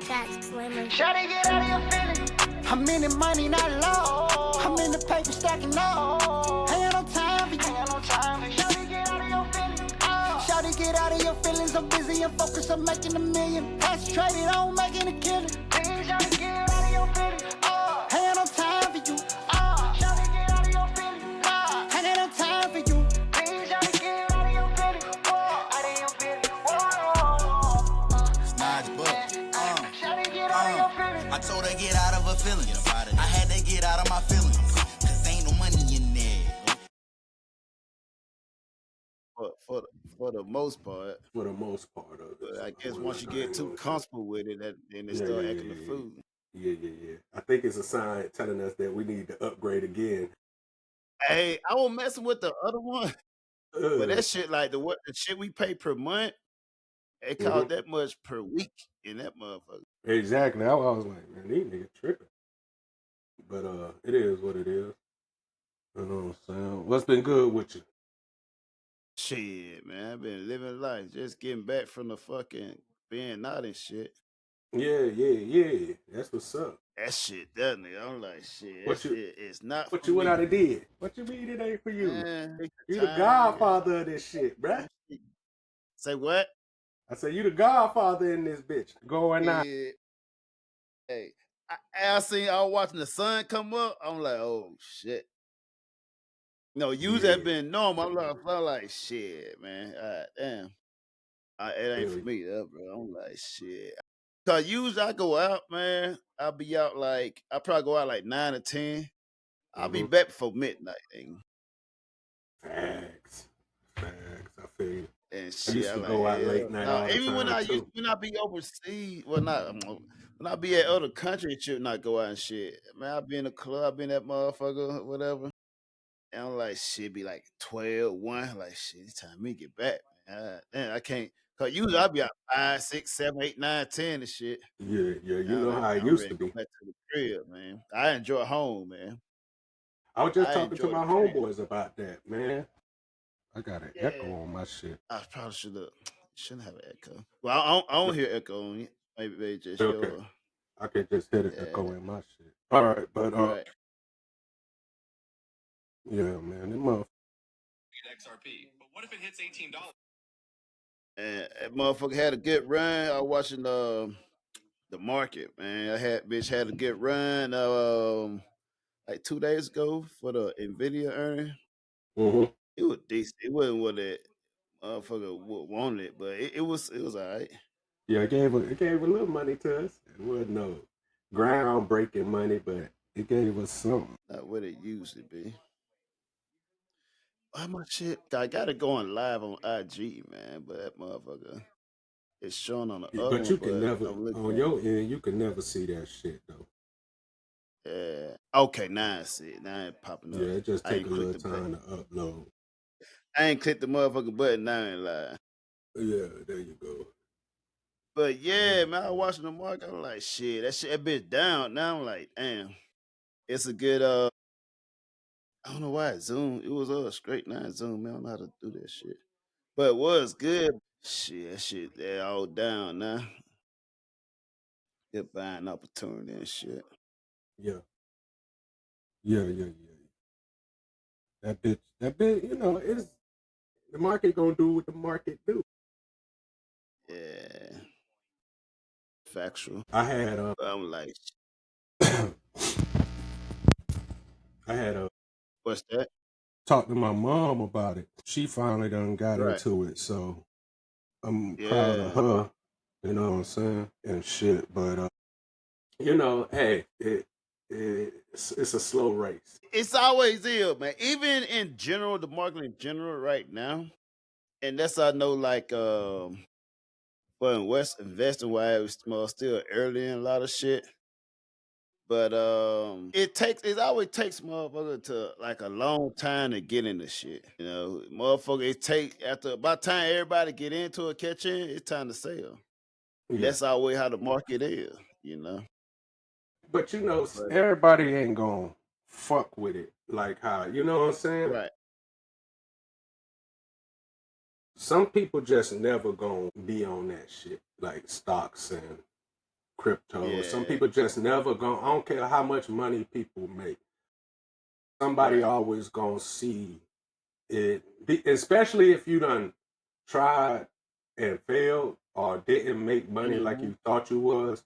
Jack Slimmer. Shawty, get out of your feelings. I'm in the money, not low. I'm in the paper stacking up. Ain't no time for you. Shawty, get out of your feelings. Shawty, get out of your feelings. I'm busy and focused on making a million. Concentrated on making a killing. Please, shawty, get out of your feelings. Ain't no time for you. Shawty, get out of your feelings. Ain't no time for you. Please, shawty, get out of your feelings. Out of your feelings. Snodge book. Shawty, get out of your feelings. I told her get out of her feelings. I had to get out of my feelings. Cause ain't no money in there. For the most part. For the most part of it. But I guess once you get too comfortable with it, then they Yeah, start yeah, acting yeah, the yeah. fool. Yeah. I think it's a sign telling us that we need to upgrade again. Hey, I was messing with the other one, but Uh, that shit like the shit we pay per month, it mhm. cost that much per week in that motherfucker. Exactly. I was like, man, these niggas tripping. But it is what it is. You know what I'm saying? What's been good with you? Shit, man, I've been living life, just getting back from the fucking being out and shit. Yeah. That's what's up. That shit, that nigga, I'm like, shit, that What you shit is not what for you went out me. and did? What you mean it ain't for you? Man, take You the the time. godfather of this shit, bruh. Say what? I said you the godfather in this bitch. Going out. Yeah. Hey, I was watching the sun come up. I'm like, oh shit. No, usually have Yeah. been normal. I'm like, shit, man. Damn. It ain't for me, bro. I'm like, shit. Cause usually I go out, man. I'll be out like I probably go out like 9 or 10. I'll be back before midnight, Facts. I feel you. and I shit. used to go out late night all the Even when time too. when I be overseas, well, not when I be at other countries, and shit, not go out and shit. Man, I be in the club, I be in that motherfucker, whatever. And I'm like, shit, be like 12, 1. Like, shit, it's time me to get back, man. Damn, I can't. Cause usually I be out 5, 6, 7, 8, 9, 10 and shit. Yeah. You I'm know like, how it I'm used ready to to go be. back to the crib, man. I enjoy home, man. I was just I talking to enjoy the my crib. homeboys about that, man. I got an echo on my shit. I probably shouldn't have an echo. Well, I don't hear echo on it. Maybe just Okay. your I could just hear the echo in my shit. All right, but right. yeah, man, them motherfuckers. XRP. But what if it hits $18? And that motherfucker had a good run. I was watching the market, man. Bitch had a good run. Like 2 days ago for the Nvidia earning. Mm-hmm. It was decent. It wasn't what that motherfucker wanted, but it was all right. Yeah, it gave a little money to us. It wasn't no groundbreaking money, but it gave us something. Not what it used to be. How much shit? I got it going live on IG, man, but that motherfucker it's showing on the Yeah, other but one, you can but never I'm looking on at your end. You can never see that shit though. it. Okay, now I see it. Now it's popping up. Yeah, it just I take ain't a little clicked the button. time to upload. I ain't clicked the motherfucking button. Now I ain't lying. Yeah, there you go. But yeah, man, I was watching the market. I'm like, shit, that bitch down. Now I'm like, damn, it's a good. I don't know why it zoomed. It was straight 9 zoom. Man, I don't know how to do that shit. But it was good. Shit, that shit, they all down now. Good buying opportunity and shit. Yeah. That bitch. You know, it's the market gonna do what the market do. Yeah, factual. I had I'm like, what's that? talked to my mom about it. She finally done got Right. into it, so I'm proud of her. You know what I'm saying? And shit, but you know, hey, it's a slow race. It's always is, man. Even in general, the market in general right now, and that's I know like but in West investing wise it's still early in a lot of shit. But it always takes motherfucker to like a long time to get into shit. You know, motherfucker it take after by the time everybody get into it, catch in, it's time to sell. Yeah. That's always how the market is, you know. But you know, But- everybody ain't gonna fuck with it like how, you know what I'm saying? Right. Some people just never gonna be on that shit, like stocks and crypto. Some Yeah, people just never gonna. I don't care how much money people make. Somebody right. always gonna see it, especially if you done tried and failed or didn't make money like Hmm. you thought you was.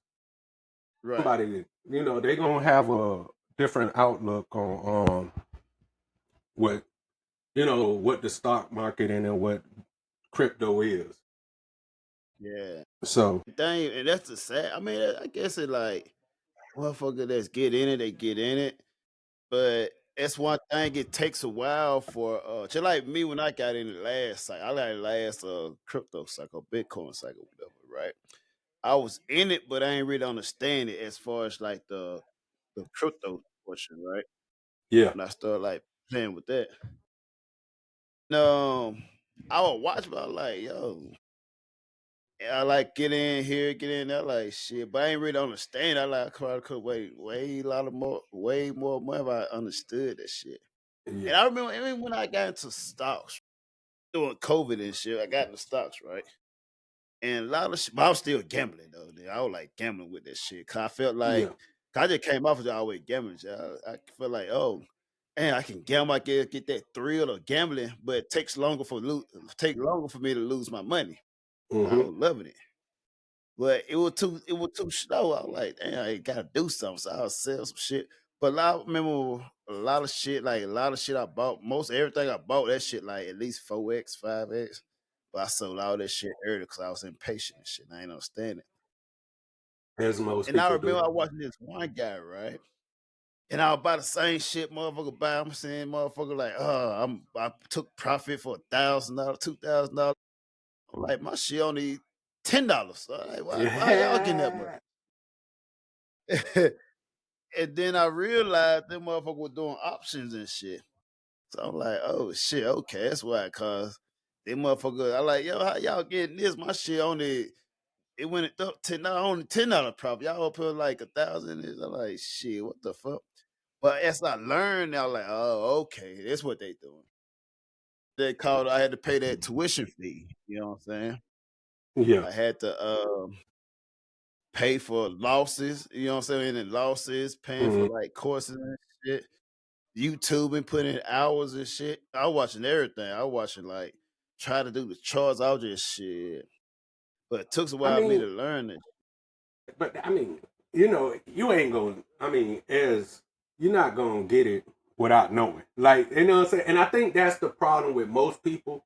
Right. Somebody, they gonna have a different outlook on what what the stock market and what crypto is. Yeah. So Thing, and that's the sad. I mean, I guess it like motherfucker that's get in it, they get in it. But that's one thing. It takes a while for just like me when I got in the last cycle. I got in the last crypto cycle, Bitcoin cycle, whatever. Right. I was in it, but I ain't really understand it as far as like the crypto portion, right? yeah, When I started like playing with that. No, I would watch, but I was like, yo, I like get in here, get in there, like shit. But I ain't really understand. I like could wait way a lot of more, way more money if I understood that shit. yeah, And I remember even when I got into stocks during COVID and shit, I got into stocks, right? And a lot of shit, but I was still gambling though. Dude. I was like gambling with that shit. Cause I felt like, yeah. 'cause I just came off of always gambling. So I felt like, oh, and I can gamble, I can get that thrill of gambling, but it takes longer take longer for me to lose my money. I Hmm. was loving it. But it was too slow. I was like, damn, I gotta do something. So I'll sell some shit. But I remember a lot of shit, like a lot of shit I bought. Most everything I bought, that shit like at least 4x, 5x. But I sold all that shit early because I was impatient and shit. And I ain't understand it. As most And I people remember do. I watching this one guy, right? And I was buy the same shit, motherfucker buy. I'm saying, motherfucker, like, I took profit for $1,000, $2,000. I'm like, my shit only $10. So I'm like, why y'all getting that much? Yeah. And then I realized them motherfucker was doing options and shit. So I'm like, oh shit, okay, that's why. Cause them motherfucker, I like, yo, how y'all getting this? My shit only it went up only $10 profit. Y'all put like 1,000. I'm like, shit, what the fuck? But as I learned, I was like, oh, okay, that's what they doing. They called. I had to pay that tuition fee. You know what I'm saying? Yeah. I had to pay for losses. You know what I'm saying? And losses, paying for Hmm. like courses and shit. YouTube and putting in hours and shit. I was watching everything. I was watching like try to do the charts. I was just shit. But it took a I while for me mean, to learn it. but I mean, you ain't going. I mean, as you're not gonna get it without knowing. Like, you know what I'm saying? And I think that's the problem with most people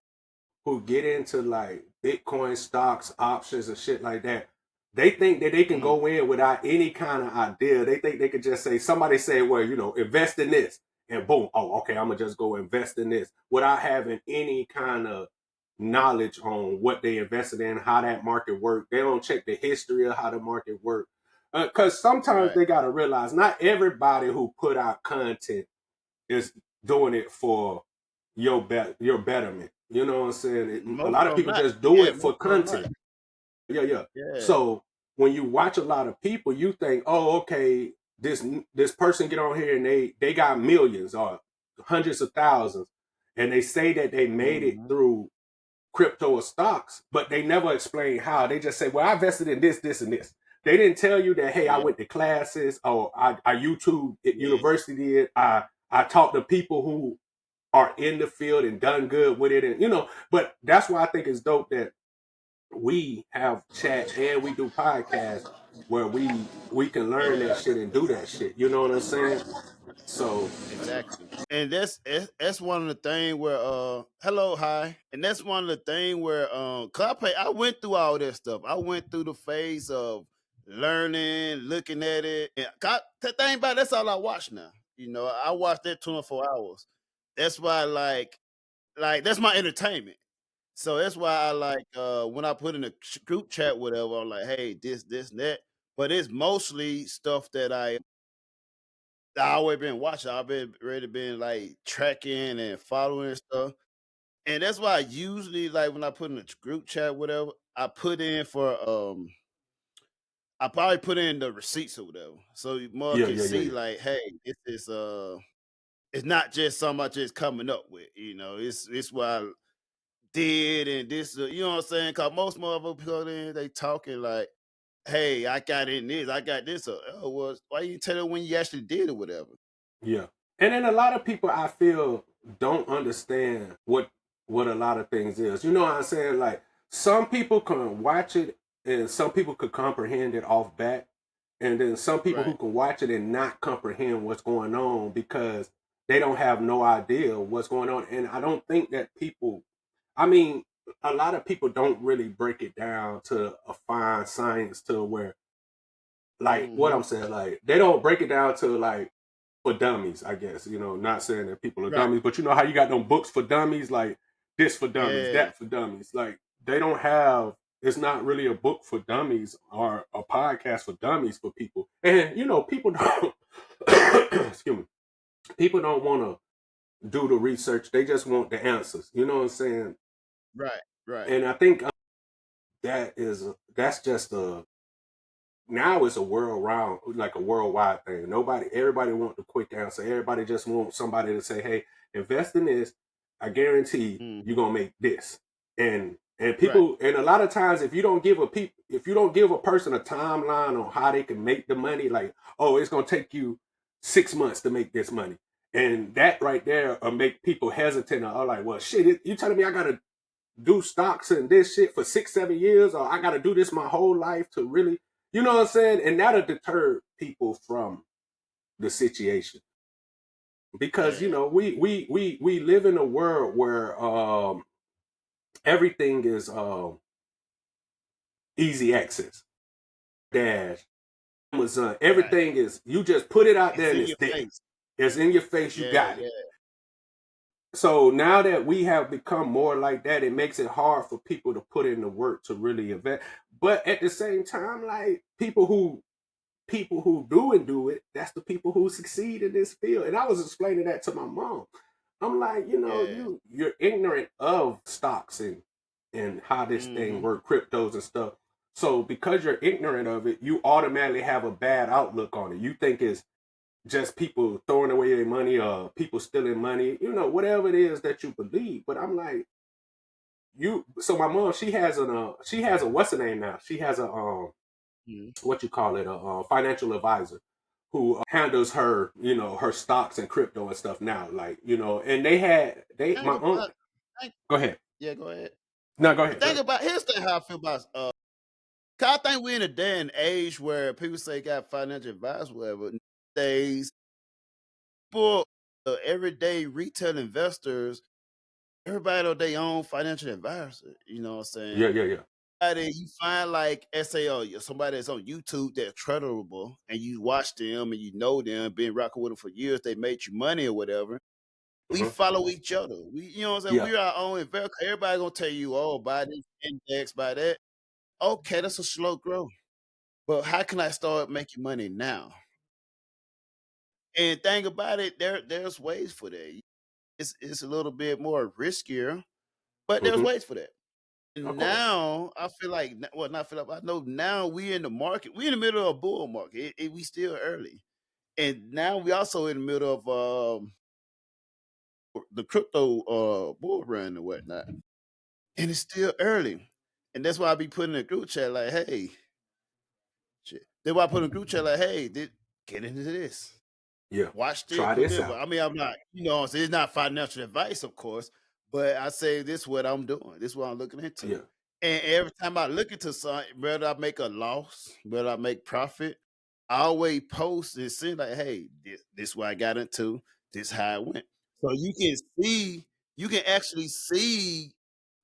who get into like Bitcoin stocks, options, and shit like that. They think that they can Mhm. go in without any kind of idea. They think they could just say, somebody say, well, invest in this, and boom, oh, okay, I'm gonna just go invest in this without having any kind of knowledge on what they invested in, how that market worked. They don't check the history of how the market worked. Because sometimes Right. they got to realize not everybody who put out content is doing it for your betterment. You know what I'm saying? A Most lot of of them people not. just do Yeah, it for most of them not. content. Yeah, yeah. Yeah. So when you watch a lot of people, you think, oh, okay, this person get on here and they got millions or hundreds of thousands, and they say that they made it Mhm. through crypto or stocks, but they never explain how. They just say, well, I invested in this, this, and this. They didn't tell you that, hey, I Yeah. went to classes or I YouTube at Yeah. university. I talked to people who are in the field and done good with it. And, but that's why I think it's dope that we have chat and we do podcasts where we can learn that shit and do that shit. You know what I'm saying? So, Exactly. And that's one of the thing where hello, hi. And that's one of the thing where 'cause I went through all that stuff. I went through the phase of learning, looking at it. And the thing about it, that's all I watch now. I watch that 24 hours. That's why like that's my entertainment. So that's why I like when I put in a group chat, whatever, I'm like, hey, this, and that. But it's mostly stuff that I always been watching. I've been already been like tracking and following and stuff. And that's why I usually like when I put in a group chat, whatever, I probably put in the receipts or whatever. So you more yeah, can yeah, yeah, see yeah. like, hey, this is it's not just something I just coming up with, it's what I did and this, you know what I'm saying? Cause most motherfuckers they talking like hey, I got in this, I got this. Oh, well, why you tell her when you actually did or whatever? Yeah. And then a lot of people I feel don't understand what a lot of things is. You know what I'm saying? Like some people can watch it and some people could comprehend it off bat. And then some people who Right. can watch it and not comprehend what's going on because they don't have no idea what's going on. And I don't think that people, I mean, a lot of people don't really break it down to a fine science to where, like, what Hmm. I'm saying, like, they don't break it down to, like, for dummies, I guess. Not saying that people are Right. dummies, but you know how you got them books for dummies, like this for dummies, Yeah. that for dummies. Like they don't have. It's not really a book for dummies or a podcast for dummies for people. And people don't. Excuse me. People don't want to do the research. They just want the answers. You know what I'm saying? Right. Right. And I think that's just a now it's a like a worldwide thing. Everybody want the quick answer. Everybody just want somebody to say, "Hey, invest in this. I guarantee Hmm. you're gonna make this." And Right. people, and a lot of times, if you don't give a person a timeline on how they can make the money, like, oh, it's gonna take you 6 months to make this money, and that right there will make people hesitant. Or like, well, shit, you telling me I gotta do stocks and this shit for 6 7 years, or I got to do this my whole life to really, you know what I'm saying? And that'll deter people from the situation because Yeah. we live in a world where everything is easy access. Dash, Amazon, Right. everything is you just put it out It's there and in it's your there. face. It's in your face. You Yeah. got it. Yeah. So now that we have become more like that, it makes it hard for people to put in the work to really invest. But at the same time, like people who do it, that's the people who succeed in this field. And I was explaining that to my mom. I'm like, Yeah. you're ignorant of stocks and how this thing Hmm. work, cryptos and stuff. So because you're ignorant of it, you automatically have a bad outlook on it. You think it's just people throwing away their money or people stealing money, whatever it is that you believe. But I'm like, so my mom, she has a what's her name now? She has a Hmm. what you call it, a financial advisor who handles her stocks and crypto and stuff now. Like, and Think my about. uncle. Think, Go ahead. yeah. Go ahead. No, go The ahead. thing about here's the thing how I feel about 'cause I think we're in a day and age where people say got financial advice, whatever. Days, people, everyday retail investors, everybody on their own financial advisor. You know what I'm saying? Yeah, yeah, yeah. You find like SAO, somebody that's on YouTube that's credible, and you watch them and you know them, been rocking with them for years. They made you money or whatever. We Uh-huh. follow each other. You know what I'm saying? Yeah. We're our own investor. Everybody gonna tell you, oh, buy this index, buy that. Okay, that's a slow growth. But how can I start making money now? And think about it, there's ways for that. It's a little bit more riskier, but there's Hmm. ways for that. Of And course. now I feel like, well, not feel like I know now we in the market. We in the middle of a bull market. We still early, and now we also in the middle of the crypto bull run and whatnot, and it's still early. And that's why I be putting in a group chat like, hey, shit. That's why I put in a group chat like, hey, get into this. Yeah. Watch this, Try do this this. But out. I mean, I'm not, so it's not financial advice, of course. But I say this is what I'm doing. This is what I'm looking into. Yeah. And every time I look into something, whether I make a loss, whether I make profit, I always post and say like, hey, this what I got into, this how it went. So you can actually see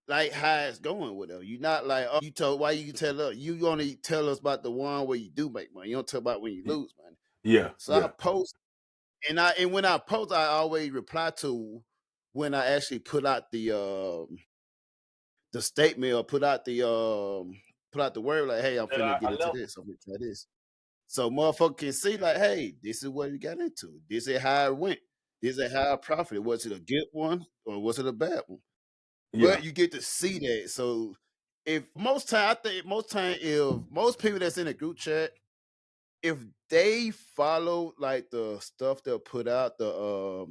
like how it's going with them. You're not like, oh, why you tell us, you only tell us about the one where you do make money. You don't tell about when you Y- lose money. Yeah. So I Yeah. post and when I post, I always reply to when I actually put out the statement or put out the word like, hey, I'm finna get into this. I'm gonna try this. So motherfucker can see like, hey, this is what he got into. This is how it went. This is how I profited. Was it a good one or was it a bad one? Yeah. But you get to see that. So if most time, I think most time, if most people that's in a group chat, if they follow like the stuff they'll put out, the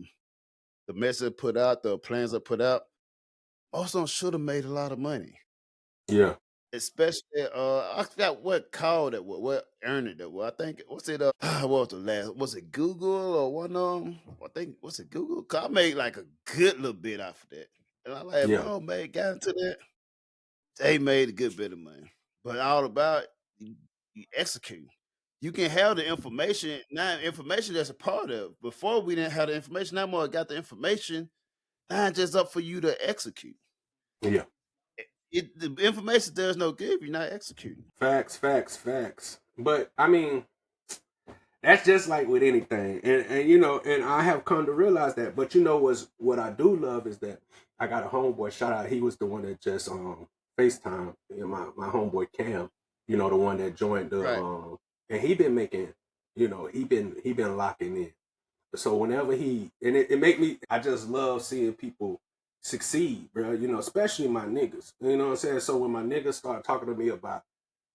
message put out, the plans are put out, most of them should have made a lot of money. Yeah. especially I forgot what called it, what earned it. Well, I think what's it? What was the last? Was it Google or one of them? I think was it Google? 'Cause I made like a good little bit off of that, and I like Yeah. bro, man, got into that. They made a good bit of money, but all about you, you execute. You can have the information now. Information that's a part of. Before we didn't have the information. Now more got the information. Now it's just up for you to execute. Yeah. The information does no good if you're not executing. Facts. But I mean, that's just like with anything. And you know, and I have come to realize that. But you know what I do love is that I got a homeboy, shout out, he was the one that just FaceTime, you know, my homeboy Cam, you know, the one that joined the Right. And he been making, you know, he been locking in. So whenever it make me, I just love seeing people succeed, bro. You know, especially my niggas. You know what I'm saying? So when my niggas start talking to me about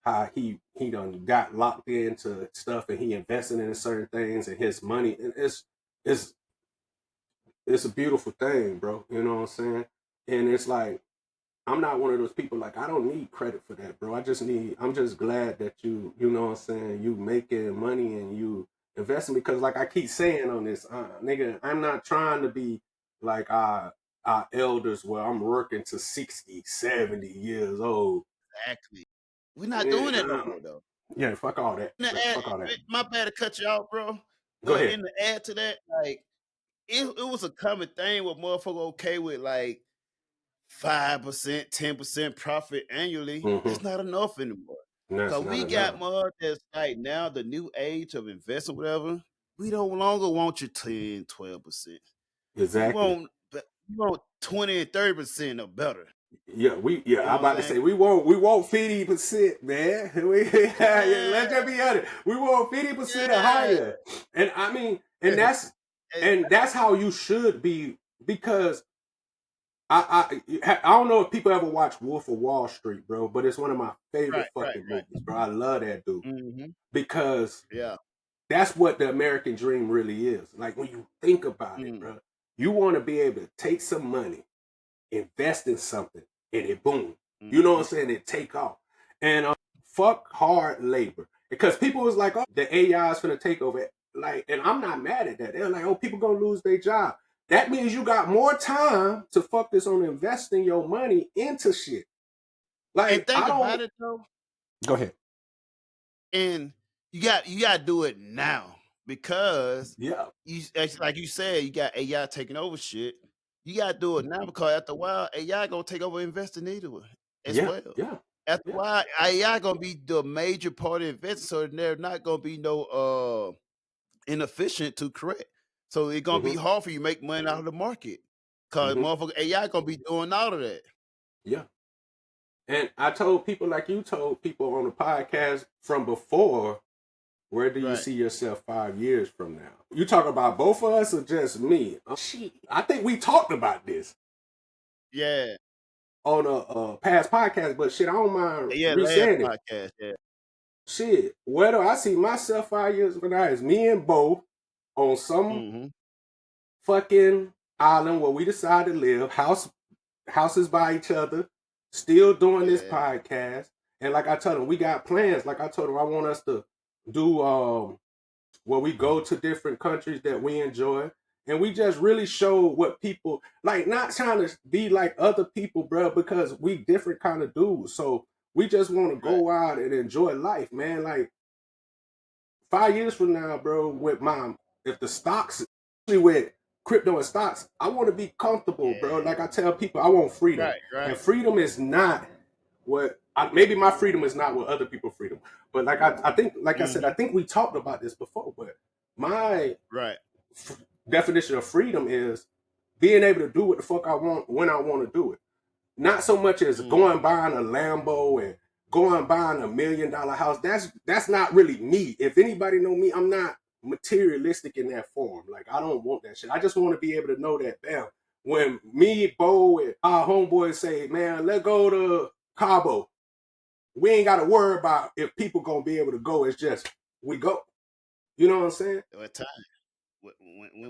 how he done got locked into stuff and he invested in certain things and his money, and it's a beautiful thing, bro. You know what I'm saying? And it's like I'm not one of those people, like I don't need credit for that, bro. I'm just glad that you know what I'm saying, you making money and you investing, because like I keep saying on this, nigga, I'm not trying to be like our elders where I'm working to 60, 70 years old. Exactly. We're not doing that no Yeah, more though. yeah, fuck all that. In the Fuck all that. my bad to cut you off, bro. Go But ahead. in the add to that, like it was a common thing with motherfucker okay with like 5%, 10% profit annually. Mm-hmm. That's not enough anymore. That's Cause not we enough. got more that's like now the new age of investing, whatever. We no longer want your 10, 12%. Exactly. You want 20 and 30% or better. Yeah, You I'm know what about I'm to saying? say we want 50%, man. Let's just be honest. We want 50% or Yeah. higher. And I mean, and that's how you should be, because I don't know if people ever watch Wolf of Wall Street, bro, but it's one of my favorite fucking movies, bro. I love that dude Mm-hmm. because Yeah. that's what the American dream really is. Like when you think about it, bro, you want to be able to take some money, invest in something, and it boom. You know what I'm saying? It take off. And fuck hard labor. Because people was like, oh, the AI is gonna take over. Like, and I'm not mad at that. They're like, oh, people gonna lose their job. That means you got more time to focus on investing your money into shit. Like, And think about it though. Go ahead. And you got to do it now, because Yeah. like you said, you got AI taking over shit. You got to do it now, because after a while, AI gonna take over investing as well. Yeah. After a while, AI gonna be the major part of investing, so there's not gonna be no inefficient to correct. So it's gonna be hard for you to make money out of the market, because motherfucker AI gonna be doing all of that. Yeah. And I told people, like you told people on the podcast from before, where do you see yourself 5 years from now? You talk about both of us or just me? Shit, I think we talked about this. Yeah. On a past podcast, but shit, I don't mind re-saying it. Podcast, yeah. Shit, where do I see myself 5 years from now is me and Bo on some fucking island where we decide to live, houses by each other, still doing this podcast. And like I told him, we got plans. Like I told him, I want us to do where we go to different countries that we enjoy, and we just really show what people like, not trying to be like other people, bro, because we different kind of dudes. So we just want to go out and enjoy life, man. Like 5 years from now, bro, with if the stocks, with crypto and stocks, I want to be comfortable, bro. Like I tell people, I want freedom. And freedom is not what maybe my freedom is not what other people's freedom. But like I think, like I said, I think we talked about this before. But my definition of freedom is being able to do what the fuck I want when I want to do it. Not so much as going buying a Lambo and going buying $1 million house. That's not really me. If anybody know me, I'm not materialistic in that form. Like I don't want that shit. I just want to be able to know that, bam, when me, Bo, and our homeboys say, man, let's go to Cabo, we ain't got to worry about if people gonna be able to go. It's just we go. You know what I'm saying? What time?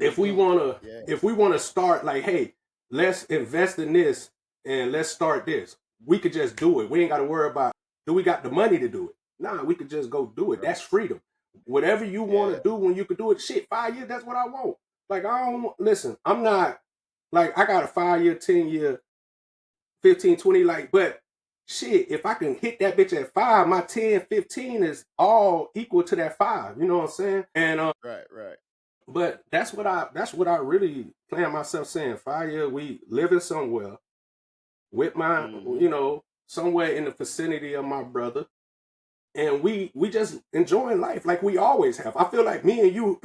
If we wanna start, like, hey, let's invest in this and let's start this. We could just do it. We ain't got to worry about Do we got the money to do it? Nah, we could just go do it. That's freedom. Whatever you want Yeah. to do when you could do it, shit, 5 years, that's what I want. Like, I don't listen, I'm not like, I got a 5 year, 10 year, 15, 20, like, but shit, if I can hit that bitch at 5, my 10, 15 is all equal to that 5. You know what I'm saying? And Right. but that's what I really plan myself saying. 5 years, we living somewhere with my, Mhm. somewhere in the vicinity of my brother, and we just enjoying life like we always have. I feel like me and you,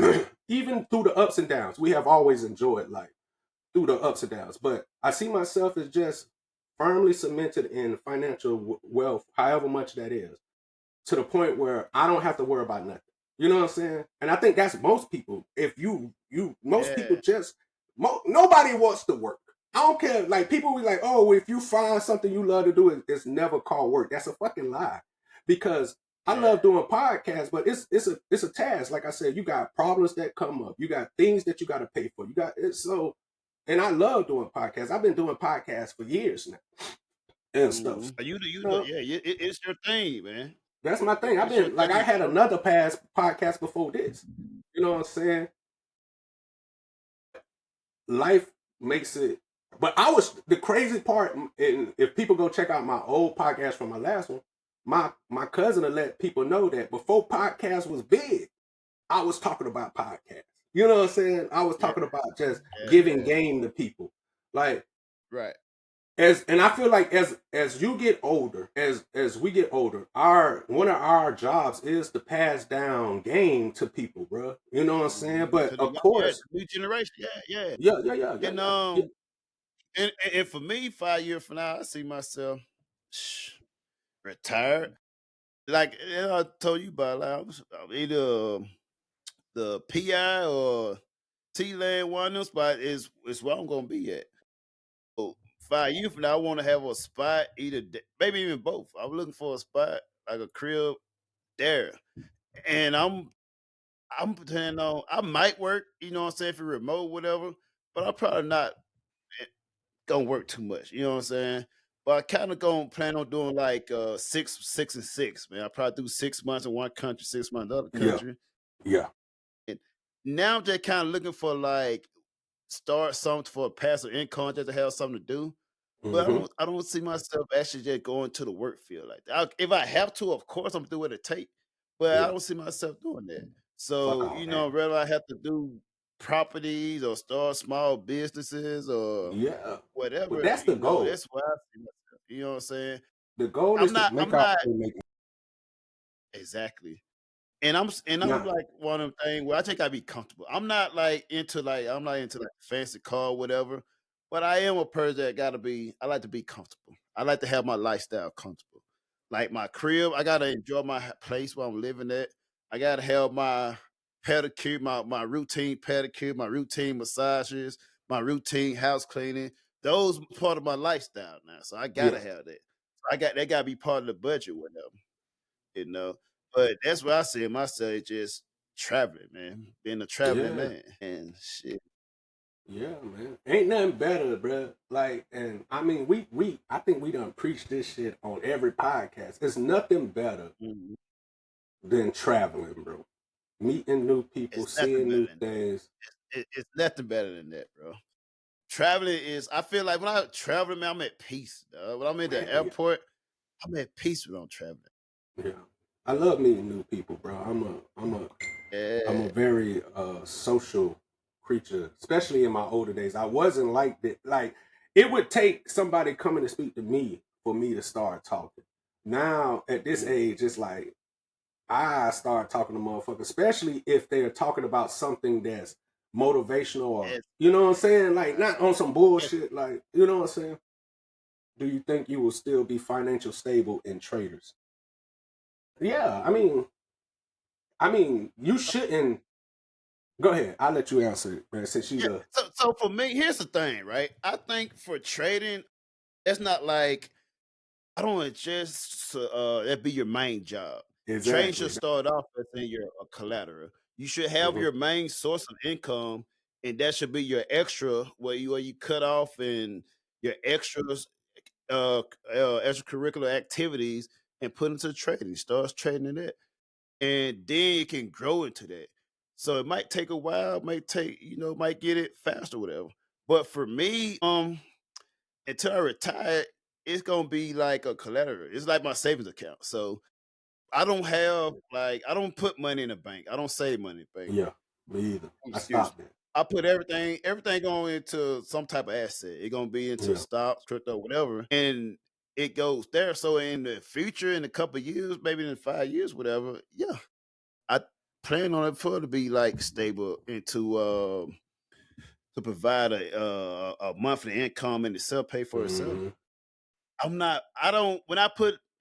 even through the ups and downs, we have always enjoyed life through the ups and downs. But I see myself as just firmly cemented in financial wealth, however much that is, to the point where I don't have to worry about nothing. You know what I'm saying? And I think that's most people. If most people Yeah. just, nobody wants to work. I don't care. Like, people be like, oh, if you find something you love to do, it's never called work. That's a fucking lie. Because I Yeah. love doing podcasts, but it's a task. Like I said, you got problems that come up. You got things that you got to pay for. You got it. So, and I love doing podcasts. I've been doing podcasts for years now and stuff. Yeah, it's your thing, man. That's my thing. I've It's your been like, I thing, had bro. another past podcast before this. You know what I'm saying? Life makes it. But I was the crazy part, and if people go check out my old podcast from my last one, my cousin will let people know that before podcast was big, I was talking about podcasts. You know what I'm saying? I was Yeah, talking about just giving yeah. game to people. Like, Right. and I feel like as you get older, as we get older, our one of our jobs is to pass down game to people, bro. You know what I'm saying? But To the of course, the new generation. Yeah. yeah, And yeah. and for me, 5 years from now, I see myself retired. Like, I told you about, like, I'm either the PI or T Land. One of them spot is where I'm gonna be at. So 5 years from now, I want to have a spot, maybe even both. I'm looking for a spot like a crib there, and I'm planning on, I might work, what I'm saying, if it's remote, whatever, but I'm probably not eh, gonna work too much, you know what I'm saying? But I kind of gonna plan on doing like 6, 6, and 6, man. I probably do 6 months in one country, 6 months in the other Yeah, country. yeah, And now I'm just kind of looking for like start something for a passive income just to have something to do. But hmm I don't see myself actually just going to the work field like that. If I have to, of course, I'm gonna do what it take. But I yeah. don't see myself doing that. Fuck So, all that. whether I have to do properties or start small businesses or Yeah, but whatever, that's the goal. that's where I see myself. You know what I'm saying? The goal is to make I'm our not money make. exactly. And I'm Nah, like one of them things where I think I be comfortable. I'm not into like fancy car, whatever. But I am a person that I like to be comfortable. I like to have my lifestyle comfortable. Like my crib, I gotta enjoy my place where I'm living at. I gotta have my pedicure, my routine pedicure, my routine massages, my routine house cleaning. Those part of my lifestyle now. So I yeah, gotta have that. That gotta be part of the budget, whatever you know. But that's what I see myself just traveling, man. Being a traveling yeah, man. And shit. yeah, man. Ain't nothing better, bro. Like, and I mean, I think we done preach this shit on every podcast. It's nothing better Mhm. than traveling, bro. Meeting new people, It's nothing seeing better new than that. things. It's nothing better than that, bro. Traveling is I feel like when I travel, man, I'm at peace. Dog. When I'm at the Man, yeah, airport, I'm at peace when I'm traveling. yeah. I love meeting new people, bro. I'm a Yeah. very social creature, especially in my older days. I wasn't like that. Like, it would take somebody coming to speak to me for me to start talking. Now at this Mhm. age, it's like I start talking to motherfuckers, especially if they're talking about something that's motivational or, Yes. you know what I'm saying? Like, not on some Yes. bullshit. Like, you know what I'm saying? Do you think you will still be financial stable in traders? Yeah, I mean, you shouldn't. Go ahead. I'll let you answer it, man. Since you Yeah. the So for me, here's the thing, right? I think for trading, it's not like I don't want just that be your main job. Trading should exactly. start off as in your collateral. You should have Mhm. your main source of income, and that should be your extra where you cut off and your extras, extracurricular activities and put into trading. Starts trading in that, and then it can grow into that. So it might take a while, might take, might get it faster, whatever. But for me, until I retire, it's gonna be like a collateral. It's like my savings account. So I don't have I don't put money in the bank. I don't save money in the bank. Yeah, me either. I Excuse stopped me. it. I put everything going into some type of asset. It's gonna be into Yeah. stocks, crypto, whatever, and it goes there. So in the future, in a couple of years, maybe in 5 years, whatever, yeah, I plan on it for it to be like stable into to provide a monthly income and itself pay for itself. Mhm.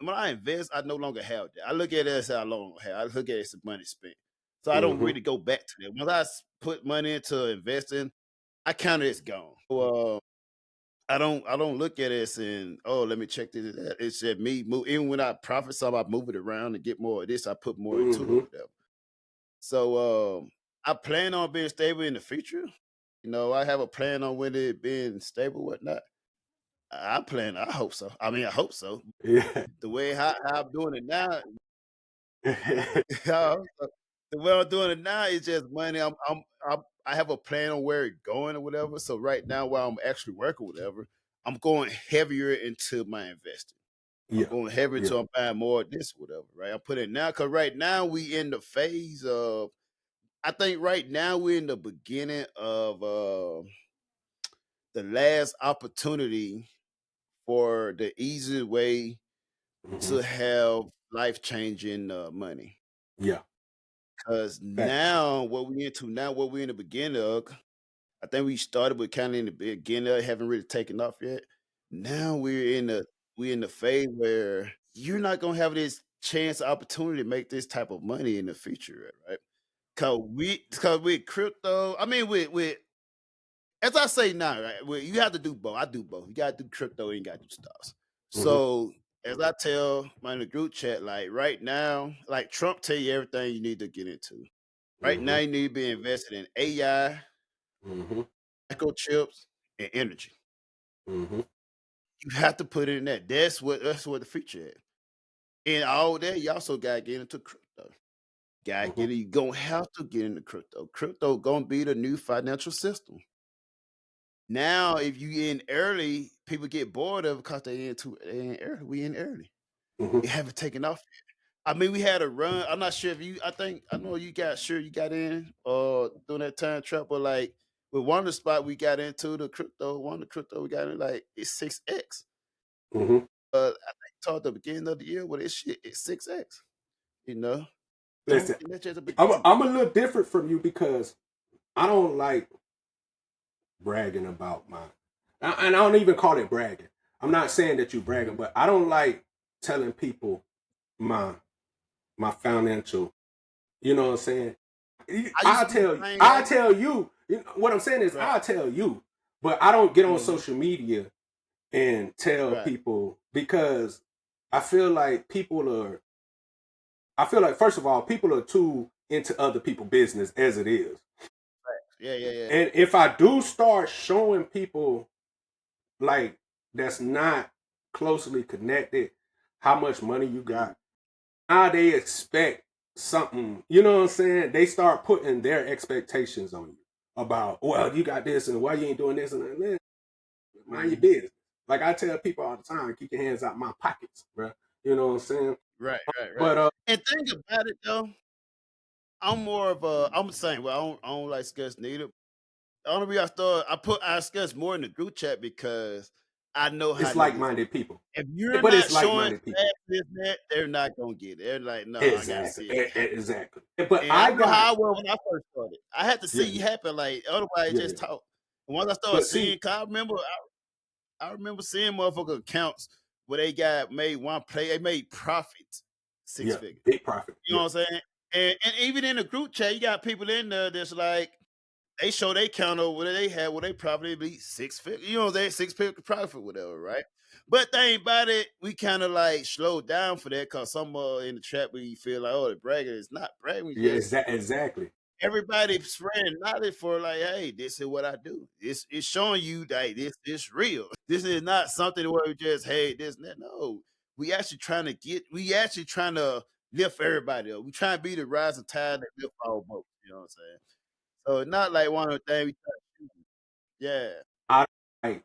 When I invest, I no longer have that. I look at it as I no longer have. I look at it as money spent. So I don't Mhm. really go back to that. Once put money into investing, I count it as gone. So I don't look at it as in, oh, let me check this. That. It's just me move. Even when I profit some, I move it around and get more of this. I put more into it or Mhm. whatever. So I plan on being stable in the future. I have a plan on when it being stable, whatnot. I hope so. I mean, I hope so. Yeah. The way how I'm doing it now, the way I'm doing it now is just money. I have a plan on where it's going or whatever. So right now, while I'm actually working, whatever, I'm going heavier into my investing. I'm Yeah. going heavier Yeah. into I'm buying more of this, whatever. Right? I'm putting it now because right now we in the phase of. I think right now we're in the beginning of the last opportunity for the easy way to Mhm. have life changing money. Yeah. Because Facts. now what we're in the beginning of, I think we started with kind of in the beginning, haven't really taken off yet. Now we're in the phase where you're not gonna have this chance opportunity to make this type of money in the future, right? Cause with crypto, I mean with as I say now, right? Well, you have to do both. I do both. You gotta do crypto and you gotta do stocks. Mhm. So as I tell my in the group chat, like right now, like Trump tell you everything you need to get into. Right now, Mhm. you need to be invested in AI, Mhm. microchips, and energy. Mhm. You have to put it in that. That's what the future is. And all that, you also gotta get into crypto. Mhm. You gonna have to get into crypto. Crypto gonna be the new financial system. Now, if you in early, people get bored of it because they in early. We in early. Mhm. It haven't taken off. I mean, we had a run. I'm not sure if I know you got in during that time trap, but like with one of the spot we got into the crypto, one of the crypto we got in like it's 6x. Mhm. I think talked at the beginning of the year, well this shit is 6x, you know. Listen, And that's just the I'm a, beginning. I'm a little different from you because I don't like bragging about mine. And I don't even call it bragging. I'm not saying that you bragging, but I don't like telling people my my financial. You know what I'm saying? I used to do the same I way. tell you. What I'm saying is Right. I tell you, but I don't get on Hmm. social media and tell Right. people because I feel like people are. I feel like first of all, people are too into other people's business as it is. Yeah, yeah, yeah. And if I do start showing people like that's not closely connected how much money you Mhm. got, now they expect something, you know what I'm saying? They start putting their expectations on you about, well, you got this and why you ain't doing this and that. Man, mind your Mhm. business. Like I tell people all the time, keep your hands out my pockets, bro. You know what I'm saying? Right, right, right. But And think about it though, I'm the same. Well, I don't like sketch neither. The only reason I sketch more in the group chat because I know how it's niggas like-minded people. if you're But not it's showing like-minded people. that, this, that, they're not gonna get it. They're like, no, I gotta Exactly. see it happen. Exactly. But And I I know got how I was when I first started. I had to yeah, see it yeah, happen. Like otherwise, yeah, just yeah. talk. And once I started But seeing, see, 'cause I remember seeing motherfucker accounts where they got made one play, they made profits six yeah, figures. big profit. You know Yeah. what I'm saying? And even in the group chat, you got people in there that's like they show they count over what they had, what they probably be 6 figures. You know, they 6 figure profit, whatever, right? But thing about it, we kind of like slowed down for that because some in the chat we feel like, oh, the bragging is not bragging. We Yeah, just exactly. everybody spreading knowledge for like, hey, this is what I do. It's showing you that this is real. This is not something where we just hey this and that. No, we actually trying to lift everybody up. We trying to be the rising tide that lift all boats. You know what I'm saying? So it's not like one of the things. Yeah, I like,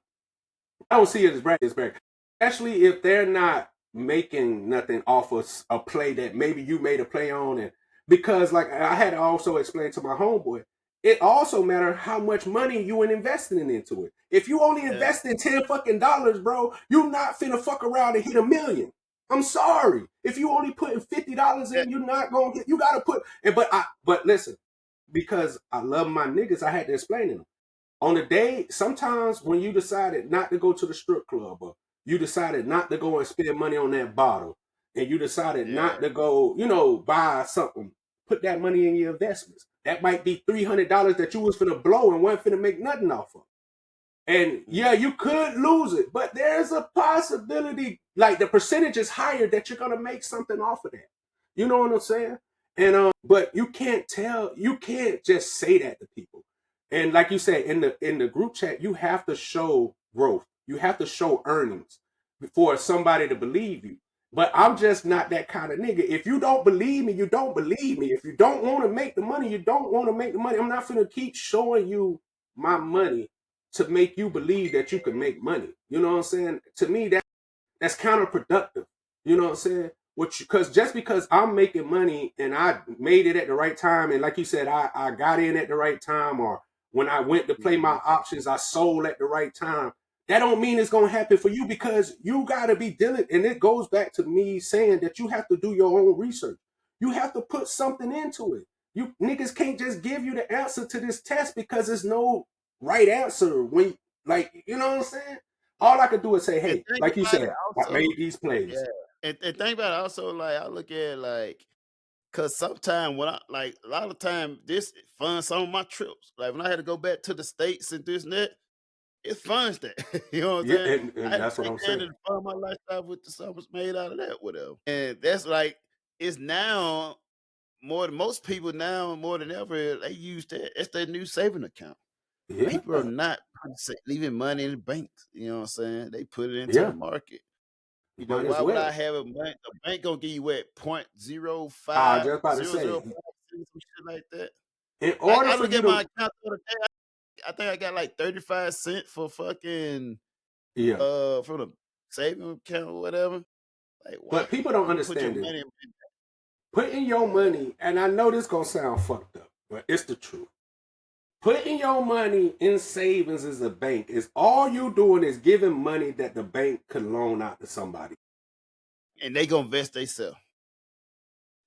I don't see it as brand, especially if they're not making nothing off of a play that maybe you made a play on, and because like I had to also explain to my homeboy, it also matter how much money you were investing into it. If you only investing $10 bro, you not finna fuck around and hit $1 million. I'm sorry. If you only putting $50 in, you're not gonna get. You gotta put. But listen, because I love my niggas, I had to explain to them. On the day, sometimes when you decided not to go to the strip club, or you decided not to go and spend money on that bottle, and you decided not to go, buy something, put that money in your investments. That might be $300 that you was finna blow and wasn't finna make nothing off of. And yeah, you could lose it, but there's a possibility, like the percentage is higher that you're gonna make something off of that. You know what I'm saying? And but you can't just say that to people. And like you said, in the group chat, you have to show growth. You have to show earnings for somebody to believe you. But I'm just not that kind of nigga. If you don't believe me, you don't believe me. If you don't want to make the money, you don't want to make the money. I'm not gonna keep showing you my money to make you believe that you can make money. You know what I'm saying? To me, that's counterproductive. You know what I'm saying? Because just because I'm making money and I made it at the right time, and like you said, I got in at the right time, or when I went to play my options, I sold at the right time. That don't mean it's gonna happen for you, because you gotta be diligent. And it goes back to me saying that you have to do your own research. You have to put something into it. You niggas can't just give you the answer to this test because there's no right answer. When, like, you know what I'm saying? All I could do is say, hey, like you said, I made these plays. Yeah. And think about it also, like, I look at it like, because sometimes when I, like, a lot of time, this funds some of my trips. Like, when I had to go back to the States and this and that, it funds that. You know what I'm Yeah, saying? and I that's what I'm saying. to fund my lifestyle with the stuff was made out of that, whatever. And that's like, it's now more than most people now, more than ever, they use that. It's their new saving account. Yeah, People are not leaving money in the banks. You know what I'm saying? They put it into the market. You know, might as why would I well. have a bank? A bank gonna give you what, I 0.05, just about to 0.005, say, some shit like that. in order I for look you at my to, account the other day. I think I got like 35 cents for fucking yeah, from the saving account or whatever. Like, why but people don't you put your understand it. money in? Putting your money, and I know this gonna sound fucked up, but it's the truth. Putting your money in savings as a bank is all you doing is giving money that the bank could loan out to somebody. And they gonna invest themselves.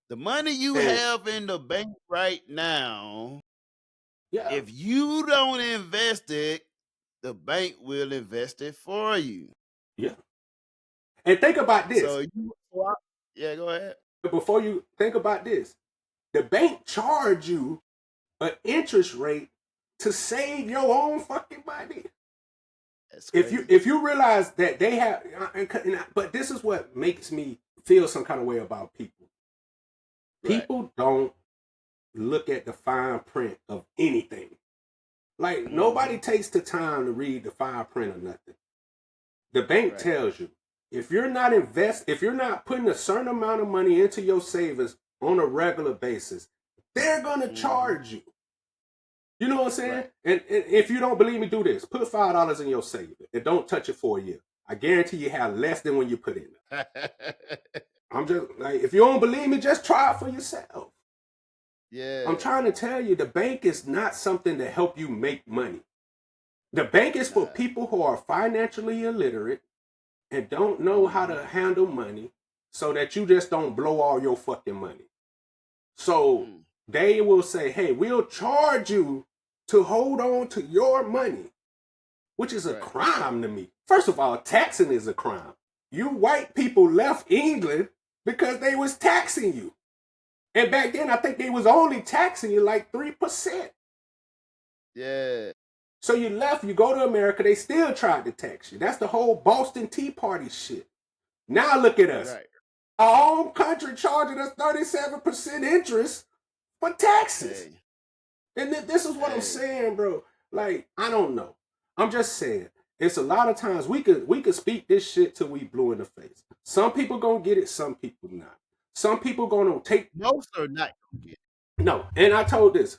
The money you have in the bank right now, Yeah, if you don't invest it, the bank will invest it for you. yeah. And think about this. So yeah, go ahead. Before you think about this, the bank charge you an interest rate to save your own fucking money. That's crazy. If you realize that they have, but this is what makes me feel some kind of way about people. People don't look at the fine print of anything. Like, nobody takes the time to read the fine print or nothing. The bank tells you, if you're not putting a certain amount of money into your savings on a regular basis, they're gonna charge you. You know what I'm saying? And if you don't believe me, do this. Put $5 in your savings and don't touch it for a year. I guarantee you have less than when you put in it. I'm just like, if you don't believe me, just try it for yourself. Yeah. I'm trying to tell you, the bank is not something to help you make money. The bank is for people who are financially illiterate and don't know how to handle money, so that you just don't blow all your fucking money. So they will say, hey, we'll charge you to hold on to your money, which is a crime to me. First of all, taxing is a crime. You white people left England because they was taxing you. And back then, I think they was only taxing you like 3%. Yeah. So you left, you go to America, they still tried to tax you. That's the whole Boston Tea Party shit. Now look at us. Our own country charging us 37% interest for taxes. And this is what I'm saying, bro. Like, I don't know. I'm just saying, it's a lot of times we could speak this shit till we blue in the face. Some people gonna get it, some people not. Some people gonna take Most are not gonna get it. no. And I told this,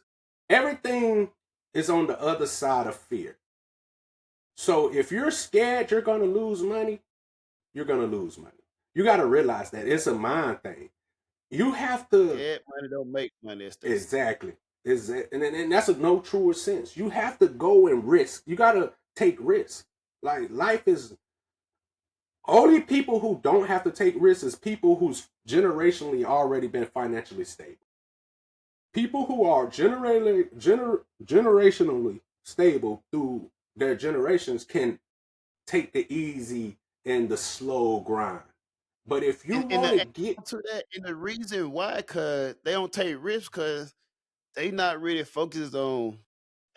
everything is on the other side of fear. So if you're scared you're gonna lose money, you're gonna lose money. You got to realize that it's a mind thing. You have to Scared money don't make money. It's the exactly. And that's a no truer sense. You have to go and risk. You got to take risks. Like life is only people who don't have to take risks is people who's generationally already been financially stable. People who are generationally stable through their generations can take the easy and the slow grind. But if you and want to get to that, and the reason why, cause they don't take risks, cause they not really focused on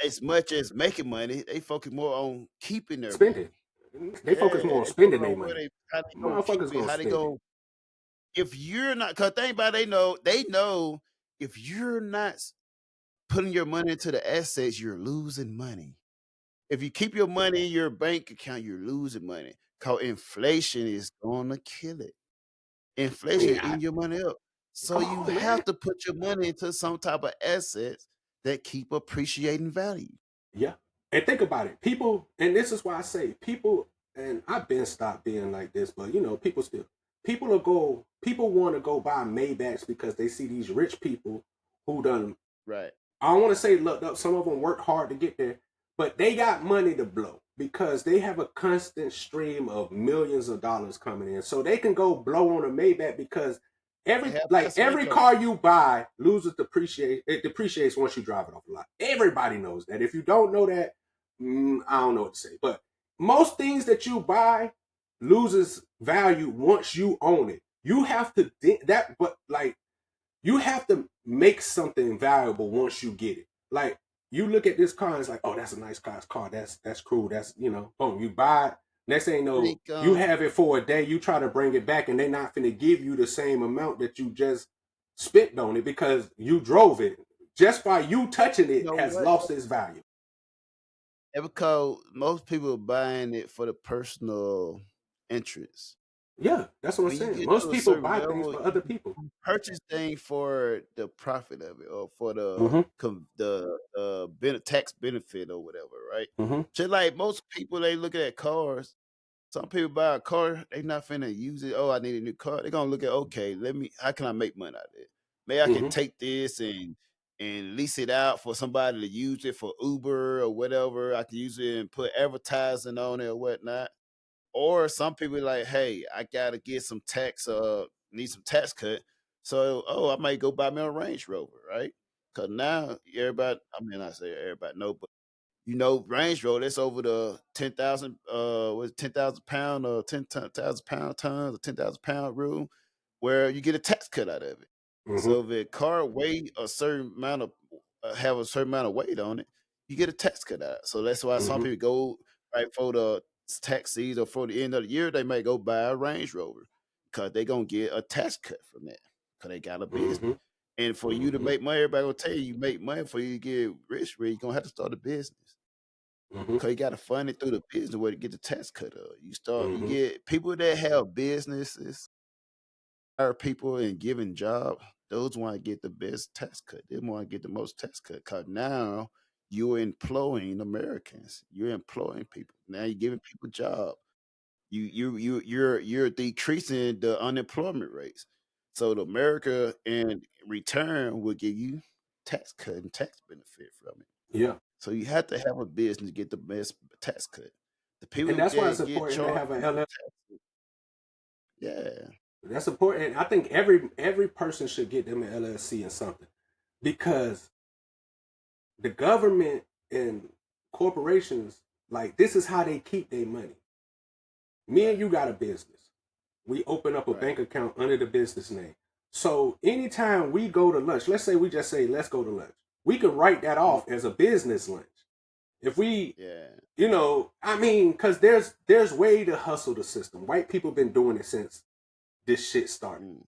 as much as making money. They focus more on keeping their spending, money. they focus more on They focus spending their on where money. how they gonna keep Motherfuckers it, gonna how they spend it. go. If you're not, cause think about it, they know if you're not putting your money into the assets, you're losing money. If you keep your money in your bank account, you're losing money. Cause inflation is gonna kill it. Inflation Yeah, eating your money up. So come you on, man. have to put your money into some type of assets that keep appreciating value. Yeah. And think about it. People, and this is why I say people, and I've been stopped being like this, but people still, people want to go buy Maybachs because they see these rich people who done, Right. I don't want to say look up, some of them worked hard to get there, but they got money to blow because they have a constant stream of millions of dollars coming in. So they can go blow on a Maybach because every car you buy it depreciates once you drive it off the lot. Everybody knows that. If you don't know that, I don't know what to say. But most things that you buy loses value once you own it. You have to you have to make something valuable once you get it. Like you look at this car and it's like, oh, that's a nice car. That's cool. That's boom. You buy it. Next thing you know, you have it for a day. You try to bring it back, and they're not finna give you the same amount that you just spent on it because you drove it. Just by you touching it has lost its value. And because most people are buying it for the personal interest. Yeah, that's what I'm saying. Most people buy things for other people. Purchase things for the profit of it, or for the tax benefit, or whatever, right? Just like most people, they look at cars. Some people buy a car, they not finna use it. Oh, I need a new car. They're gonna look at, okay, how can I make money out of it? Maybe I can take this and lease it out for somebody to use it for Uber or whatever. I can use it and put advertising on it or whatnot. Or some people like, hey, I gotta get some need some tax cut. So, I might go buy me a Range Rover, right? Cause now everybody, I mean, I say everybody know, but Range Rover, that's over the 10,000, 10,000 pound or 10,000 pound tons or 10,000 pound rule, where you get a tax cut out of it. So if a car weigh a certain amount of, have a certain amount of weight on it, you get a tax cut out. So that's why some people go right for the tax season or for the end of the year, they may go buy a Range Rover because they're gonna get a tax cut from that because they got a business. And for you to make money, everybody will tell you make money for you to get rich. Where you're gonna have to start a business because you got to fund it through the business where to get the tax cut up. You get people that have businesses, hire people and giving jobs. Those want to get the best tax cut. They want to get the most tax cut because now you're employing Americans. You're employing people. Now you're giving people jobs. You're decreasing the unemployment rates. So the America in return will give you tax cut and tax benefit from it. Yeah. So you have to have a business to get the best tax cut. The people And that's why it's get important to have an LLC. Yeah. That's important. And I think every person should get them an LLC and something. Because the government and corporations, like this is how they keep their money. Me and you got a business. We open up a bank account under the business name. So anytime we go to lunch, let's say let's go to lunch. We could write that off as a business lunch. If we, because there's way to hustle the system. White people been doing it since this shit started.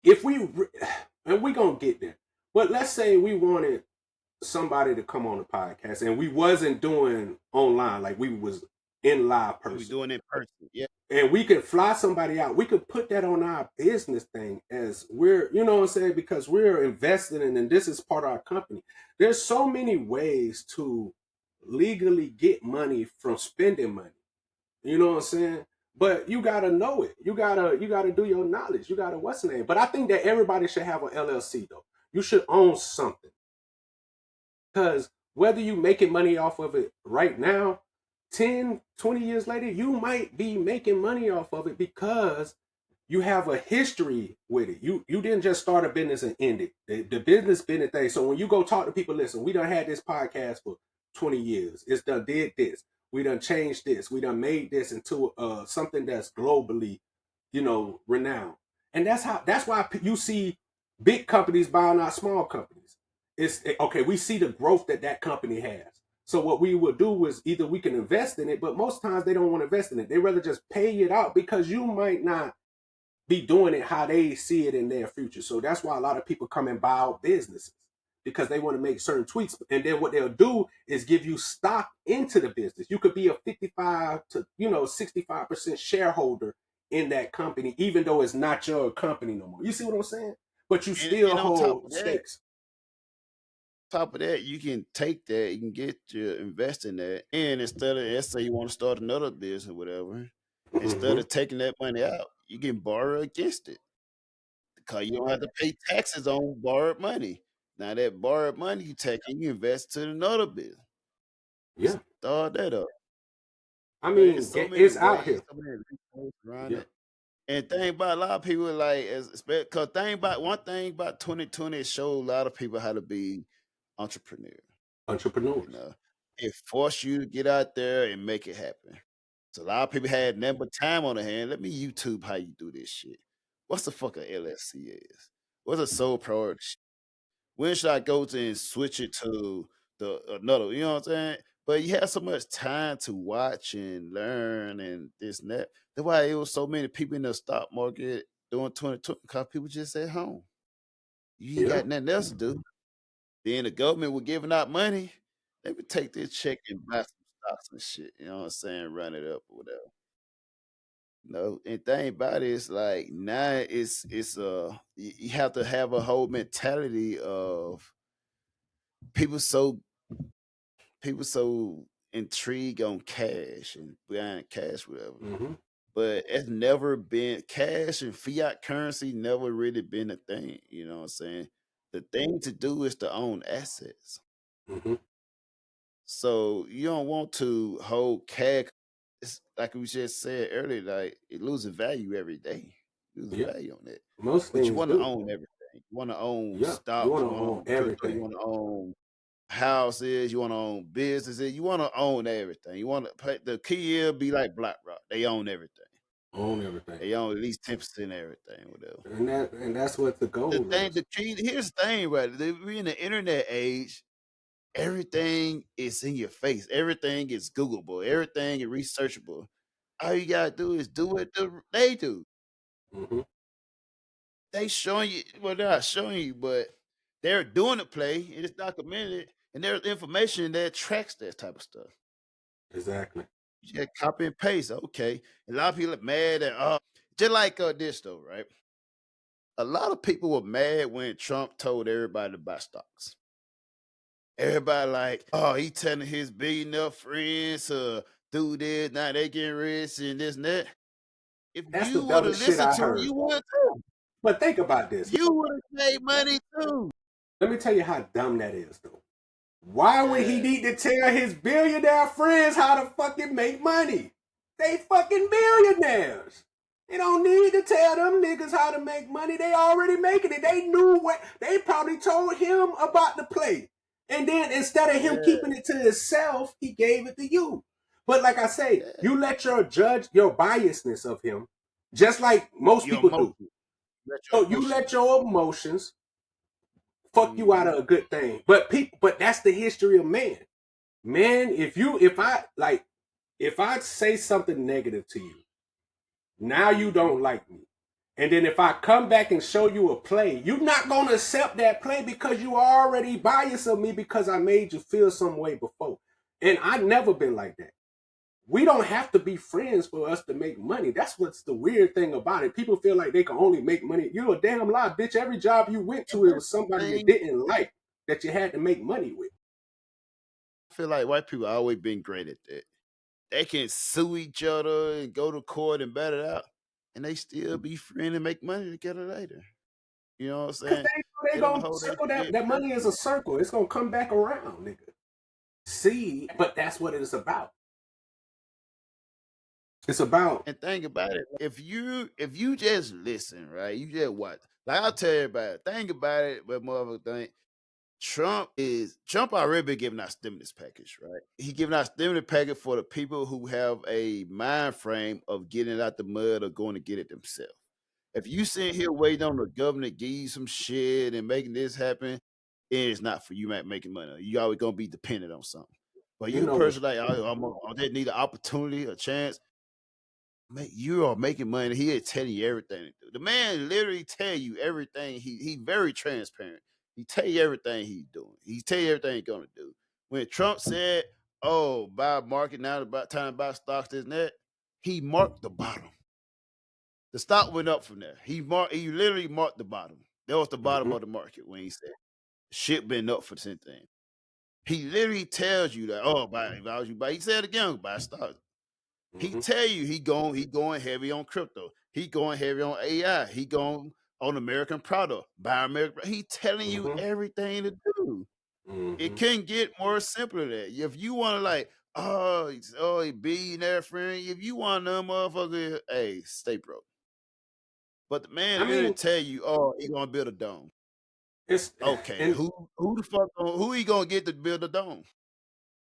If and we gonna get there. But let's say we wanted somebody to come on the podcast and we wasn't doing online, like we was in live We person. doing it in person. Yeah. And we could fly somebody out. We could put that on our business thing as we're, you know what I'm saying? Because we're investing in, and this is part of our company. There's so many ways to legally get money from spending money. You know what I'm saying? But you gotta know it. You gotta do your knowledge. You gotta what's the name? But I think that everybody should have an LLC though. You should own something. Because whether you making money off of it right now, 10, 20 years later, you might be making money off of it because you have a history with it. You didn't just start a business and end it. The business been a thing. So when you go talk to people, listen, we done had this podcast for 20 years. It's done did this. We done changed this. We done made this into something that's globally, renowned. And that's why you see big companies buying out small companies. It's okay. We see the growth that company has. So what we would do is either we can invest in it, but most times they don't want to invest in it. They rather just pay it out because you might not be doing it how they see it in their future. So that's why a lot of people come and buy out businesses because they want to make certain tweaks. And then what they'll do is give you stock into the business. You could be a 55 to 65% shareholder in that company, even though it's not your company no more. You see what I'm saying? But you still and hold stakes. Top of that, you can take that, you can get your invest in that, and instead of, let's say you want to start another business or whatever, instead of taking that money out, you can borrow against it because you don't have to pay taxes on borrowed money. Now that borrowed money you take and you invest to another business. Yeah, start that up. I mean, it's out here. So many loopholes around it. And thing about a lot of people like, because one thing about 2020 it showed a lot of people how to be entrepreneurs. It forced you to get out there and make it happen. So a lot of people had nothing but time on their hand. Let me YouTube how you do this shit. What's the fuck a LLC is? What's a sole priority? When should I go to and switch it to another? You know what I'm saying? But you have so much time to watch and learn and this and that. That's why it was so many people in the stock market doing 2020 because people just at home. You ain't got nothing else to do. Then the government was giving out money. They would take this check and buy some stocks and shit. You know what I'm saying? Run it up or whatever. No, and thing about it is like now it's you have to have a whole mentality of people so intrigued on cash and behind cash, whatever. But it's never been cash and fiat currency never really been a thing. You know what I'm saying? The thing to do is to own assets. So you don't want to hold cash. It's like we just said earlier, like it loses value every day. Loses value on it. But you want to own everything. You want to own stocks. You want to own everything. You want to own houses. You want to own businesses. You want to own everything. You want to play the key is be like BlackRock. They own everything. They own at least 10% of everything, whatever. And that's what the goal is. The key. Here's the thing, right? We're in the internet age. Everything is in your face. Everything is Googleable. Everything is researchable. All you gotta do is do what they do. They showing you, well, they're not showing you, but they're doing the play. It is documented, and there's information that tracks that type of stuff. Exactly. You just copy and paste. Okay. A lot of people are mad at just like this though, right? A lot of people were mad when Trump told everybody to buy stocks. Everybody like, oh, he telling his billionaire friends to do this, now they getting rich and this and that. If that's you would have listened to him, you would too. But think about this. You would have made money too. Let me tell you how dumb that is, though. Why would he need to tell his billionaire friends how to fucking make money? They fucking billionaires. They don't need to tell them niggas how to make money. They already making it. They knew what. They probably told him about the play. And then instead of him keeping it to himself, he gave it to you. But like I say, you let your biasness of him, just like most people do. So you let your emotions fuck you out of a good thing. But that's the history of man. Man, if I say something negative to you, now you don't like me. And then if I come back and show you a play, you're not going to accept that play because you already biased of me because I made you feel some way before. And I've never been like that. we don't have to be friends for us to make money. That's what's the weird thing about it. People feel like they can only make money. You're a damn lie, bitch. Every job you went to, it was somebody you didn't like that you had to make money with. I feel like white people always been great at that. They can sue each other and go to court and bat it out, and they still be friends and make money together later. You know what I'm Because saying? they gonna circle that money is a circle. It's gonna come back around, nigga. See, but that's what it is about. It's about. And think about it. If you just listen, right? You just watch. Like I'll tell everybody, think about it, but motherfucker think Trump already been giving out stimulus package, right? He giving out stimulus package for the people who have a mind frame of getting out the mud or going to get it themselves. If you sitting here waiting on the government to give you some shit and making this happen, it's not for you making money. You always gonna be dependent on something. But you personally like, I just need an opportunity, a chance. You are making money. He'll tell you everything to do. The man literally tell you everything. He very transparent. He tell you everything he's doing. He tell you everything he's gonna do. When Trump said, "Oh, buy market now, about time to buy stocks," this and that, he marked the bottom. The stock went up from there. He literally marked the bottom. That was the bottom of the market when he said shit been up for the same thing. He literally tells you that, oh, if I was you buy. He said it again, buy stocks. He tell you he going heavy on crypto. He going heavy on AI. He going on American product. Buy American. He telling you everything to do. It can't get more simpler than that. If you want to like, a billionaire friend, if you want to motherfucker, hey, stay broke. But the man literally tell you, oh, he gonna build a dome. It's okay. Who the fuck? Who he gonna get to build a dome?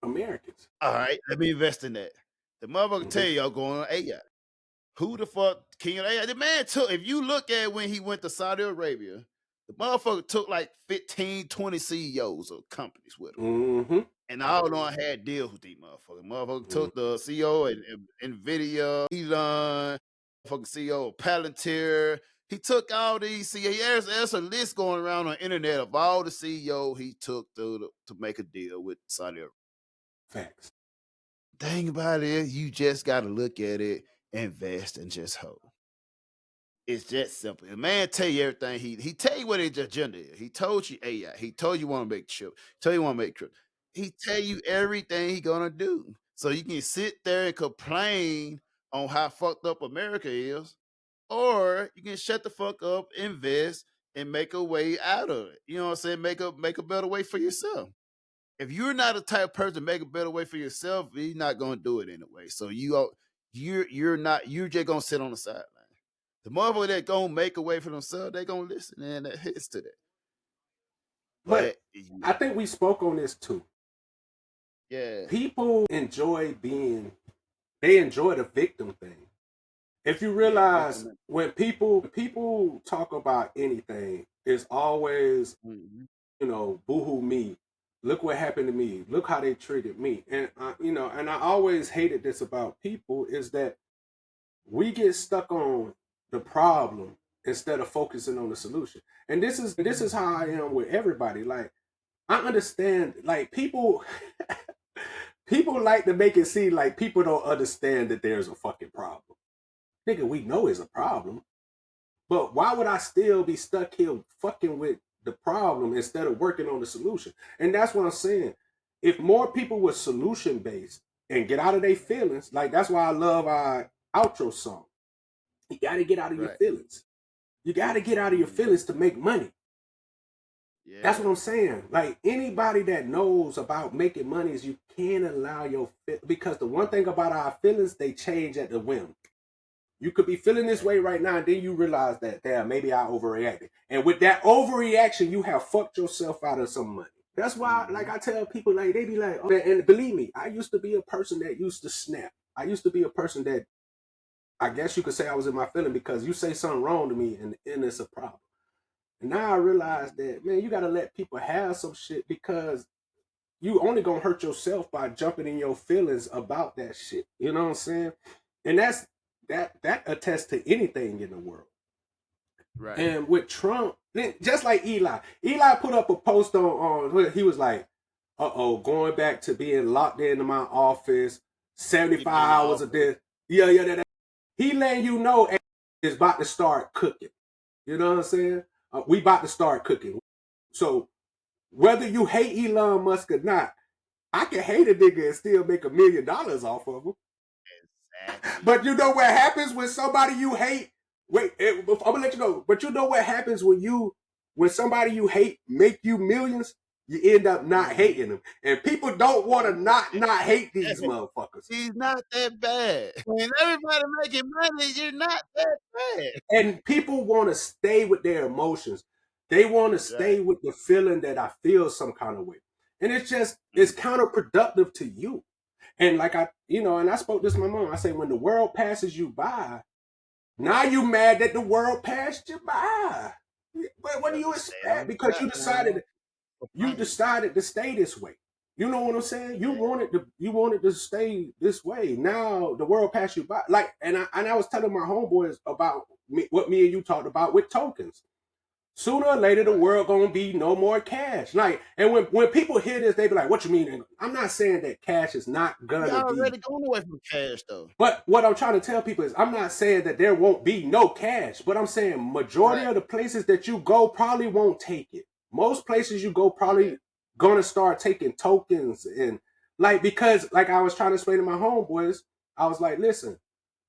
Americans. All right, let me invest in that. The motherfucker tell y'all going on AI. Who the fuck king of AI? The man took, if you look at when he went to Saudi Arabia, the motherfucker took like 15, 20 CEOs of companies with him. And all of them had deals with these motherfuckers. Motherfucker took the CEO and NVIDIA, Elon, motherfucking CEO of Palantir. He took all these CEOs. There's a list going around on the internet of all the CEOs he took to make a deal with Saudi Arabia. Facts. Thing about it is, you just got to look at it, invest, and just hold. It's just simple. The man tell you everything. He tell you what his agenda is. He told you AI. He told you want to make chip. Told you want to make crypto. He tell you everything he gonna do. So you can sit there and complain on how fucked up America is, or you can shut the fuck up, invest, and make a way out of it. You know what I'm saying? Make a better way for yourself. If you're not a type of person to make a better way for yourself, you're not gonna do it anyway. So you're just gonna sit on the sideline. The motherfucker that gonna make a way for themselves, they gonna listen, and that hits to that. But I think we spoke on this too. Yeah. People enjoy the victim thing. If you realize when people talk about anything, it's always, boohoo me. Look what happened to me. Look how they treated me. And and I always hated this about people is that we get stuck on the problem instead of focusing on the solution. And this is how I am with everybody. Like, I understand, like, people like to make it seem like people don't understand that there's a fucking problem. Nigga, we know it's a problem. But why would I still be stuck here fucking with the problem instead of working on the solution? And that's what I'm saying. If more people were solution based and get out of their feelings, like, that's why I love our outro song. You got to get out of your feelings. You got to get out of your feelings to make money. Yeah. That's what I'm saying. Like, anybody that knows about making money is you can't allow your because the one thing about our feelings, they change at the whim. You could be feeling this way right now, and then you realize that, damn, maybe I overreacted. And with that overreaction, you have fucked yourself out of some money. That's why, like, I tell people, like, they be like, oh, and believe me, I used to be a person that used to snap. I used to be a person that, I guess you could say I was in my feeling because you say something wrong to me, and it's a problem. And now I realize that, man, you got to let people have some shit because you only going to hurt yourself by jumping in your feelings about that shit. You know what I'm saying? And that attests to anything in the world. Right. And with Trump, just like Eli put up a post on he was like, going back to being locked into my office, 75 He been hours off. of this. Yeah. He letting you know is about to start cooking. You know what I'm saying? We about to start cooking. So whether you hate Elon Musk or not, I can hate a nigga and still make $1 million off of him. Exactly. But you know what happens when somebody you hate? Wait, I'm gonna let you know. But you know what happens when somebody you hate make you millions? You end up not hating them, and people don't want to not hate these motherfuckers. He's not that bad. When everybody making money, you're not that bad. And people want to stay with their emotions. They want to stay with the feeling that I feel some kind of way, and it's counterproductive to you. And like and I spoke this to my mom. I say, when the world passes you by, now you mad that the world passed you by. But what do you expect? Because you decided to stay this way. You know what I'm saying? You wanted to stay this way. Now the world passed you by. Like, and I was telling my homeboys about what me and you talked about with tokens. Sooner or later, the world gonna be no more cash. Like, and when people hear this, they be like, "What you mean?" I'm not saying that cash is not gonna be. You're already going away from cash, though. But what I'm trying to tell people is, I'm not saying that there won't be no cash, but I'm saying majority of the places that you go probably won't take it. Most places you go probably gonna start taking tokens, and because I was trying to explain to my homeboys, I was like, listen,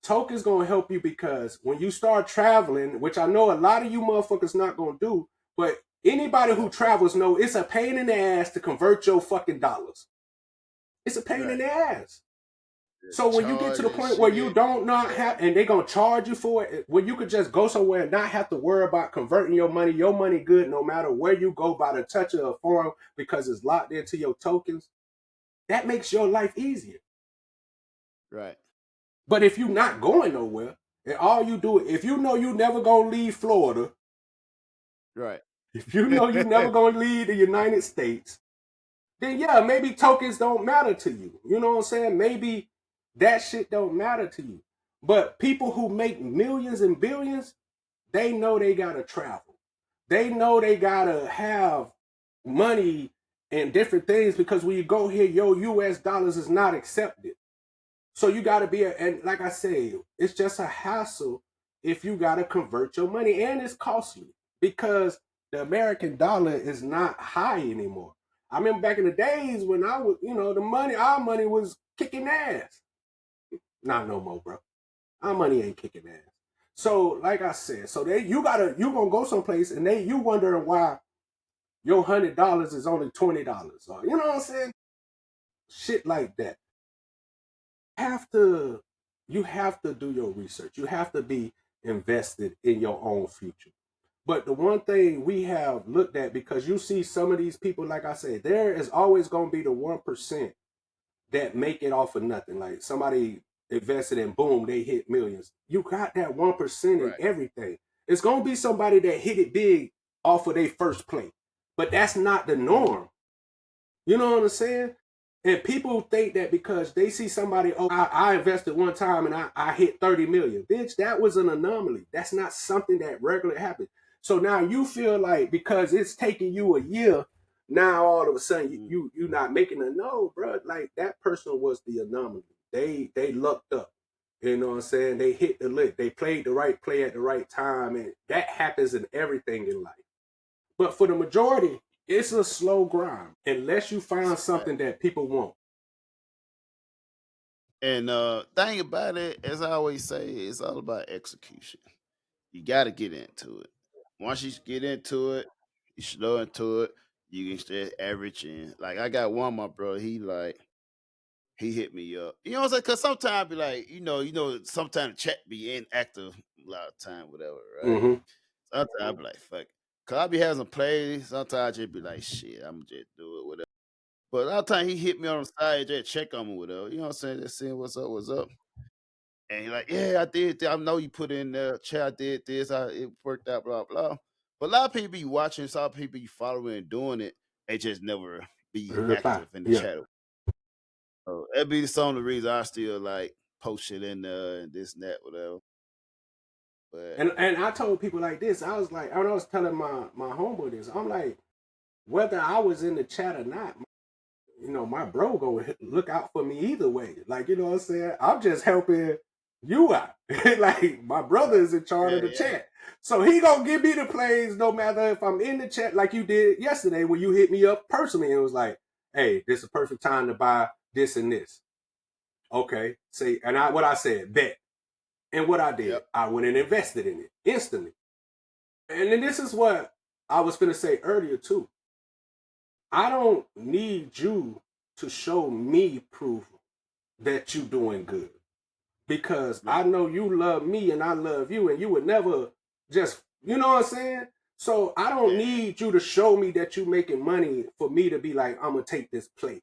tokens gonna help you because when you start traveling, which I know a lot of you motherfuckers not gonna do, but anybody who travels know it's a pain in the ass to convert your fucking dollars. It's a pain in the ass. So when you get to the point where you don't not have, and they're gonna charge you for it, when you could just go somewhere and not have to worry about converting your money good no matter where you go by the touch of a form because it's locked into your tokens, that makes your life easier. Right. But if you're not going nowhere, and all you do, if you know you never gonna leave Florida, right? If you know you never gonna leave the United States, then yeah, maybe tokens don't matter to you. You know what I'm saying? Maybe that shit don't matter to you. But people who make millions and billions, they know they gotta travel. They know they gotta have money and different things because when you go here, your US dollars is not accepted. So you gotta and like I say, it's just a hassle if you gotta convert your money, and it's costly because the American dollar is not high anymore. I remember back in the days when I was, our money was kicking ass. Not no more, bro. Our money ain't kicking ass. So, like I said, you gonna go someplace and you wondering why your $100 is only $20. You know what I'm saying? Shit like that. You have to do your research. You have to be invested in your own future. But the one thing we have looked at, because you see some of these people, like I said, there is always going to be the 1% that make it off of nothing. Like somebody invested and boom, they hit millions. You got that 1% in everything. It's going to be somebody that hit it big off of their first play. But that's not the norm. You know what I'm saying? And people think that because they see somebody, I invested one time and I hit 30 million. Bitch, that was an anomaly. That's not something that regularly happens. So now you feel like because it's taking you a year, now all of a sudden you not making a no, bro. Like that person was the anomaly. They lucked up. You know what I'm saying? They hit the lick. They played the right play at the right time. And that happens in everything in life. But for the majority, it's a slow grind unless you find something that people want. And thing about it, as I always say, it's all about execution. You got to get into it. Once you get into it, you slow into it, you can stay averaging. Like I got one, my brother, he hit me up. You know what I'm saying? Because sometimes I be like, sometimes the chat be inactive a lot of time, whatever, right? Mm-hmm. Sometimes I be like, fuck. Cause I be having some plays. Sometimes I just be like, shit, I'm just do it, whatever. But a lot of time he hit me on the side, just check on me, whatever. You know what I'm saying? Just seeing what's up. And he like, yeah, I did. I know you put in the chat. I did this. It worked out. Blah blah. But a lot of people be watching. Some people be following and doing it. They just never be active in the chat. So that be some of the reasons I still like post shit in there and this and that, whatever. But and I told people like this. I was like, I was telling my homeboy this. I'm like, whether I was in the chat or not, you know, my bro gonna look out for me either way. Like, you know what I'm saying? I'm just helping you out. Like, my brother is in charge of the chat. So he gonna give me the plays no matter if I'm in the chat like you did yesterday when you hit me up personally and was like, hey, this is a perfect time to buy this and this. Okay. See, and what I said, bet. And what I did, I went and invested in it instantly. And then this is what I was gonna say earlier too. I don't need you to show me proof that you doing good, because I know you love me and I love you, and you would never just, you know what I'm saying? So I don't need you to show me that you making money for me to be like, I'm gonna take this plate.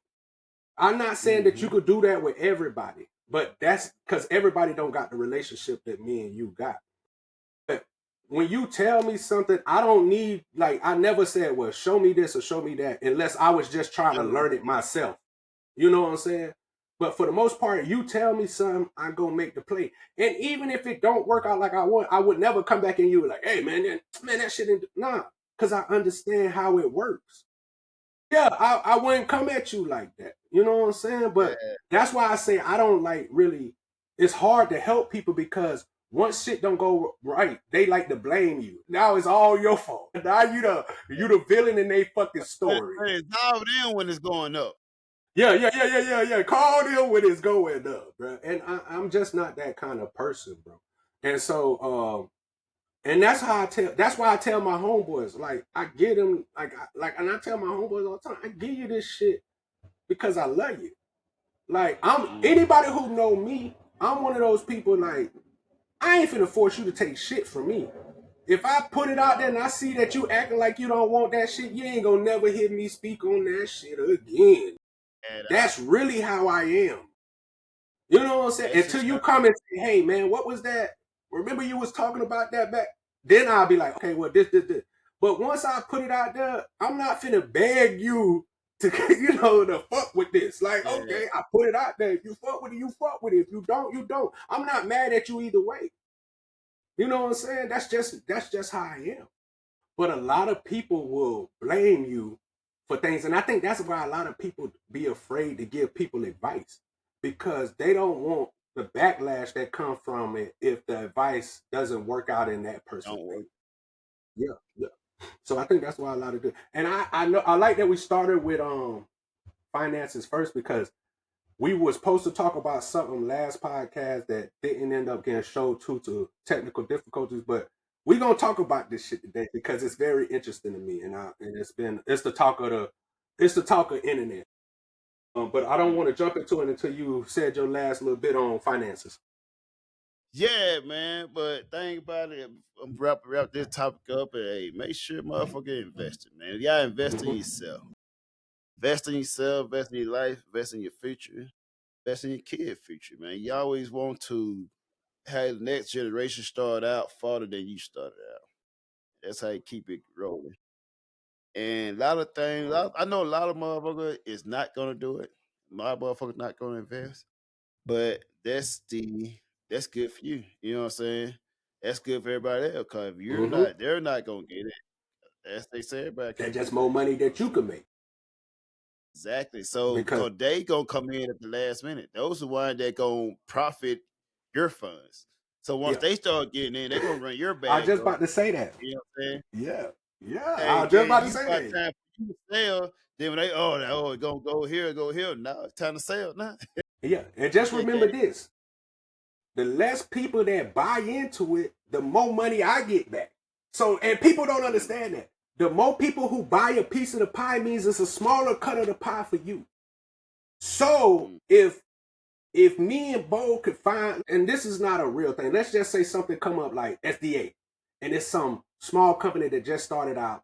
I'm not saying that you could do that with everybody, but that's because everybody don't got the relationship that me and you got. But when you tell me something, I don't need, like, I never said, well, show me this or show me that, unless I was just trying to learn it myself. You know what I'm saying? But for the most part, you tell me something, I'm going to make the play. And even if it don't work out like I want, I would never come back and you like, hey, man, that shit ain't, nah, because I understand how it works. Yeah, I wouldn't come at you like that. You know what I'm saying? But that's why I say I don't like really, it's hard to help people because once shit don't go right, they like to blame you. Now it's all your fault. Now you the villain in their fucking story. It's all them when it's going up. Yeah. Call them when it's going up, bro. And I'm just not that kind of person, bro. And so, and that's why I tell my homeboys, like, I get them, and I tell my homeboys all the time, I give you this shit because I love you. Like, anybody who know me, I'm one of those people, like, I ain't finna force you to take shit from me. If I put it out there and I see that you acting like you don't want that shit, you ain't gonna never hear me speak on that shit again. That's really how I am. You know what I'm saying? Until you come and say, hey, man, what was that? Remember you was talking about that back? Then I'll be like, okay, well, this. But once I put it out there, I'm not finna beg you to, to fuck with this. Like, okay, I put it out there. If you fuck with it, you fuck with it. If you don't, you don't. I'm not mad at you either way. You know what I'm saying? That's just how I am. But a lot of people will blame you for things. And I think that's why a lot of people be afraid to give people advice, because they don't want the backlash that comes from it if the advice doesn't work out in that person's way. Yeah. So I think that's why a lot of good. And I know I like that we started with finances first, because we were supposed to talk about something last podcast that didn't end up getting showed to technical difficulties, but we're gonna talk about this shit today because it's very interesting to me, and it's the talk of internet. But I don't want to jump into it until you said your last little bit on finances. Yeah, man. But think about it. I'm wrap this topic up, and hey, make sure motherfucker invested, man. You gotta invest in yourself. Invest in yourself, invest in your life, invest in your future, invest in your kid future, man. You always want to have the next generation start out farther than you started out. That's how you keep it rolling. And a lot of things, I know a lot of motherfuckers is not gonna do it. A lot of motherfuckers not gonna invest, but that's good for you. You know what I'm saying? That's good for everybody else. Cause if you're not, they're not gonna get it. As they say, everybody. That's just more money that you can make. Exactly. So they gonna come in at the last minute. Those are ones that gonna profit your funds. So once they start getting in, they're gonna run your bag. I was just about to say that. You know what I'm saying? Yeah. I was just about to say that. Time for you to sell. Then when they it's gonna go here. Now it's time to sell now. Yeah, and just remember this: the less people that buy into it, the more money I get back. So, and people don't understand that. The more people who buy a piece of the pie means it's a smaller cut of the pie for you. So if me and Bo could find, and this is not a real thing, let's just say something come up like SDA, and it's some small company that just started out,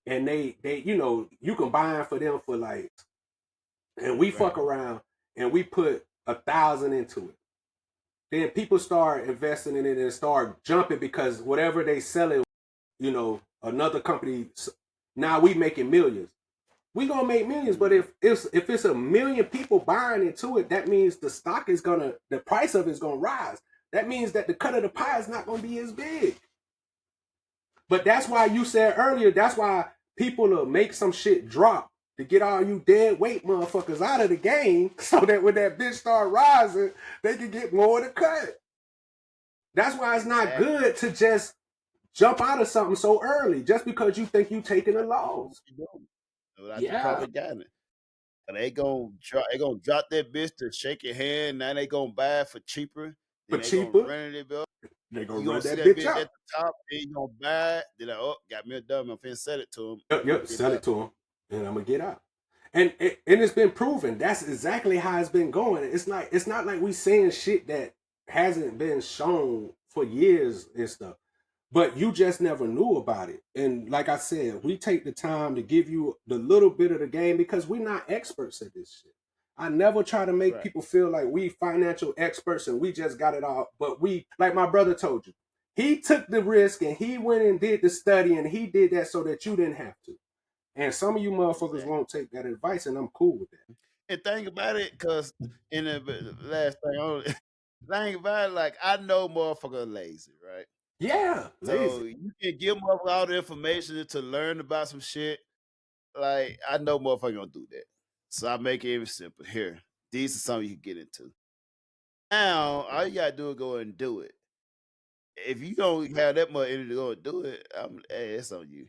and they you can buy them for them for like, and we fuck around and we put 1,000 into it. Then people start investing in it and start jumping because whatever they sell it, another company, now we making millions. We gonna make millions, but if it's 1 million people buying into it, that means the price of it is gonna rise. That means that the cut of the pie is not gonna be as big. But that's why you said earlier, that's why people will make some shit drop to get all you dead weight motherfuckers out of the game so that when that bitch start rising, they can get more to cut. That's why it's not good to just jump out of something so early just because you think you taking a loss. Yeah. Probably got it. And they gonna drop that bitch to shake your hand. Now they gonna buy it for cheaper. For cheaper. They gonna run that bitch out at the top. Then you gonna buy it. Then got me a dummy. I'm finna sell it to him. Yep, sell it to him, and I'm gonna get out. And it's been proven. That's exactly how it's been going. It's not like we saying shit that hasn't been shown for years and stuff. But you just never knew about it. And like I said, we take the time to give you the little bit of the game because we're not experts at this shit. I never try to make people feel like we financial experts and we just got it all. But we, like my brother told you, he took the risk and he went and did the study and he did that so that you didn't have to. And some of you motherfuckers won't take that advice, and I'm cool with that. And think about it, because in the last thing, think about it, like I know motherfuckers lazy, right? Yeah, lazy. So you can give motherfuckers all the information to learn about some shit. Like I know motherfuckers gonna do that. So I make it even simple. Here, these are something you can get into. Now, all you gotta do is go and do it. If you don't have that much energy to go and do it, hey, it's on you.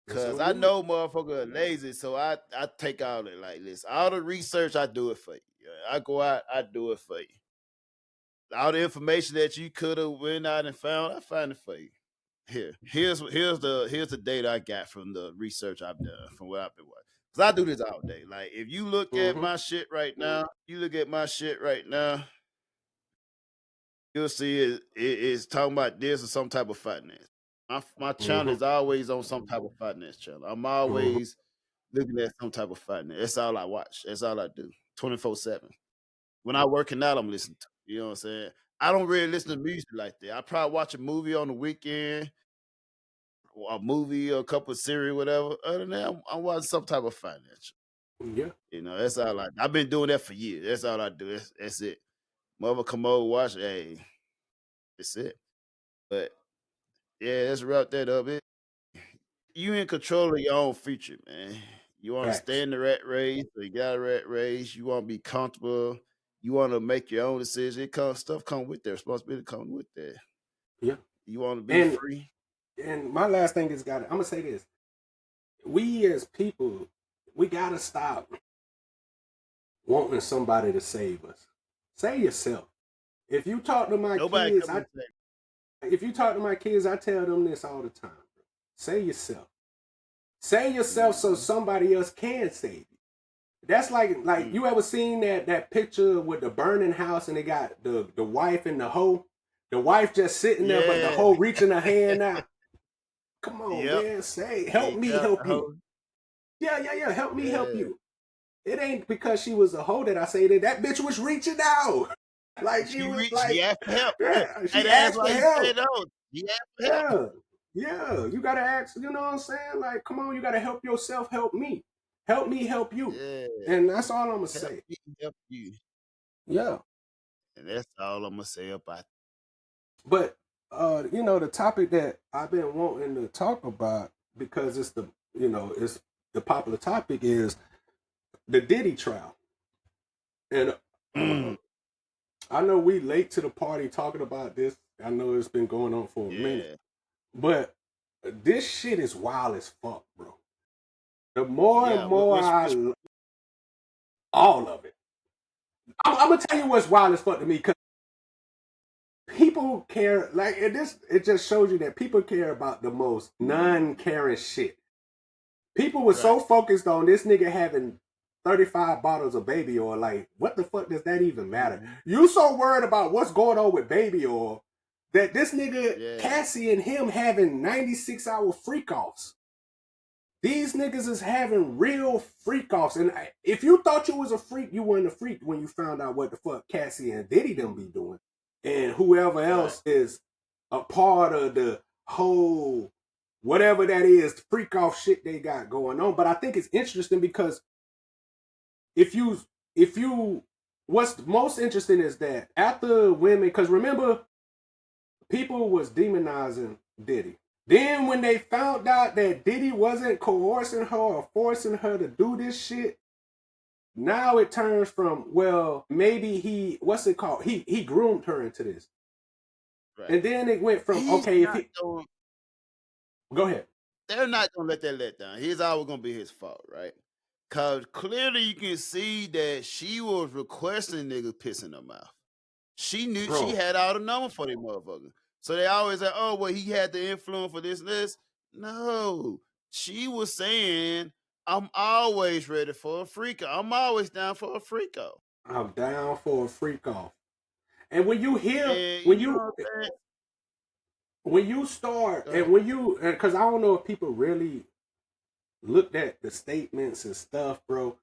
Because I know motherfuckers are lazy, so I take all it like this. All the research, I do it for you. I go out, I do it for you. All the information that you could have went out and found, I find it for you. Here's the data I got from the research I've done, from what I've been watching. Because I do this all day. Like if you look at my shit right now, you'll see it's talking about this or some type of finance. My channel is always on some type of finance channel. I'm always looking at some type of finance. That's all I watch. That's all I do. 24/7. When I'm working out, I'm listening to it. You know what I'm saying? I don't really listen to music like that. I probably watch a movie on the weekend, or a movie or a couple of series, whatever. Other than that, I'm watching some type of finance. Yeah. You know, that's all I've been doing that for years. That's all I do. That's it. Mother come over, watch, hey, that's it. But yeah, let's wrap that up. You in control of your own future, man. You want to stay in the rat race, or you got a rat race. You want to be comfortable. You want to make your own decision. Stuff come with that. Responsibility come with that. Yeah. You want to be free. And my last thing is, I'm gonna say this: we as people, we gotta stop wanting somebody to save us. Save yourself. If you talk to my kids, I tell them this all the time. Save yourself. Save yourself so somebody else can save you. That's like you ever seen that picture with the burning house and they got the wife and the hoe? The wife just sitting there, but the hoe reaching her hand out. Come on, man, help me help you. Yeah, help me help you. It ain't because she was a hoe that I say that bitch was reaching out. Like she asked for help. Yeah, she asked for help. Yeah, you gotta ask, you know what I'm saying? Like, come on, you gotta help yourself, help me. Help me help you. Yeah. And that's all I'm gonna say. Help you. Yeah. And that's all I'm gonna say about it. But the topic that I've been wanting to talk about, because it's the popular topic, is the Diddy trial. And I know we late to the party talking about this. I know it's been going on for a minute. But this shit is wild as fuck, bro. The more and more all of it. I'm gonna tell you what's wild as fuck to me, because people care. Like it just shows you that people care about the most non-caring shit. People were so focused on this nigga having 35 bottles of baby oil. Like, what the fuck does that even matter? You so worried about what's going on with baby oil that this nigga Cassie and him having 96-hour freak offs. These niggas is having real freak offs. And if you thought you was a freak, you weren't a freak when you found out what the fuck Cassie and Diddy them be doing. And whoever else is a part of the whole, whatever that is, freak off shit they got going on. But I think it's interesting because what's most interesting is that after women, because remember, people was demonizing Diddy Then when they found out that Diddy wasn't coercing her or forcing her to do this shit, now it turns from, well, maybe he, what's it called? He groomed her into this. Right. And then it went from, He's okay, if not he, gonna- go ahead. they're not gonna let that let down. He's always gonna be his fault, right? Cause clearly you can see that she was requesting niggas piss in her mouth. She knew Bro. she had all the number for them motherfuckers. So they always say, oh, well, he had the influence for this and this. No. She was saying, I'm always ready for a freak off. I'm always down for a freak off. I'm down for a freak off. And when you hear, And when you know you, what I'm saying? when you start, Go ahead. and when you, because I don't know if people really looked at the statements and stuff, bro.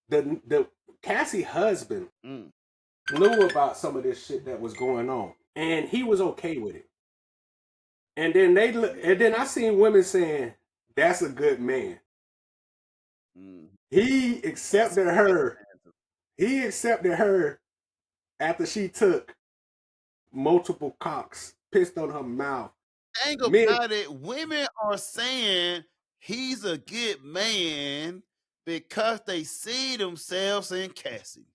The Cassie husband Mm. knew about some of this shit that was going on, and he was okay with it. And then I seen women saying, "That's a good man." Mm. He accepted her. He accepted her after she took multiple cocks, pissed on her mouth. Think Men- about it. Women are saying he's a good man because they see themselves in Cassie.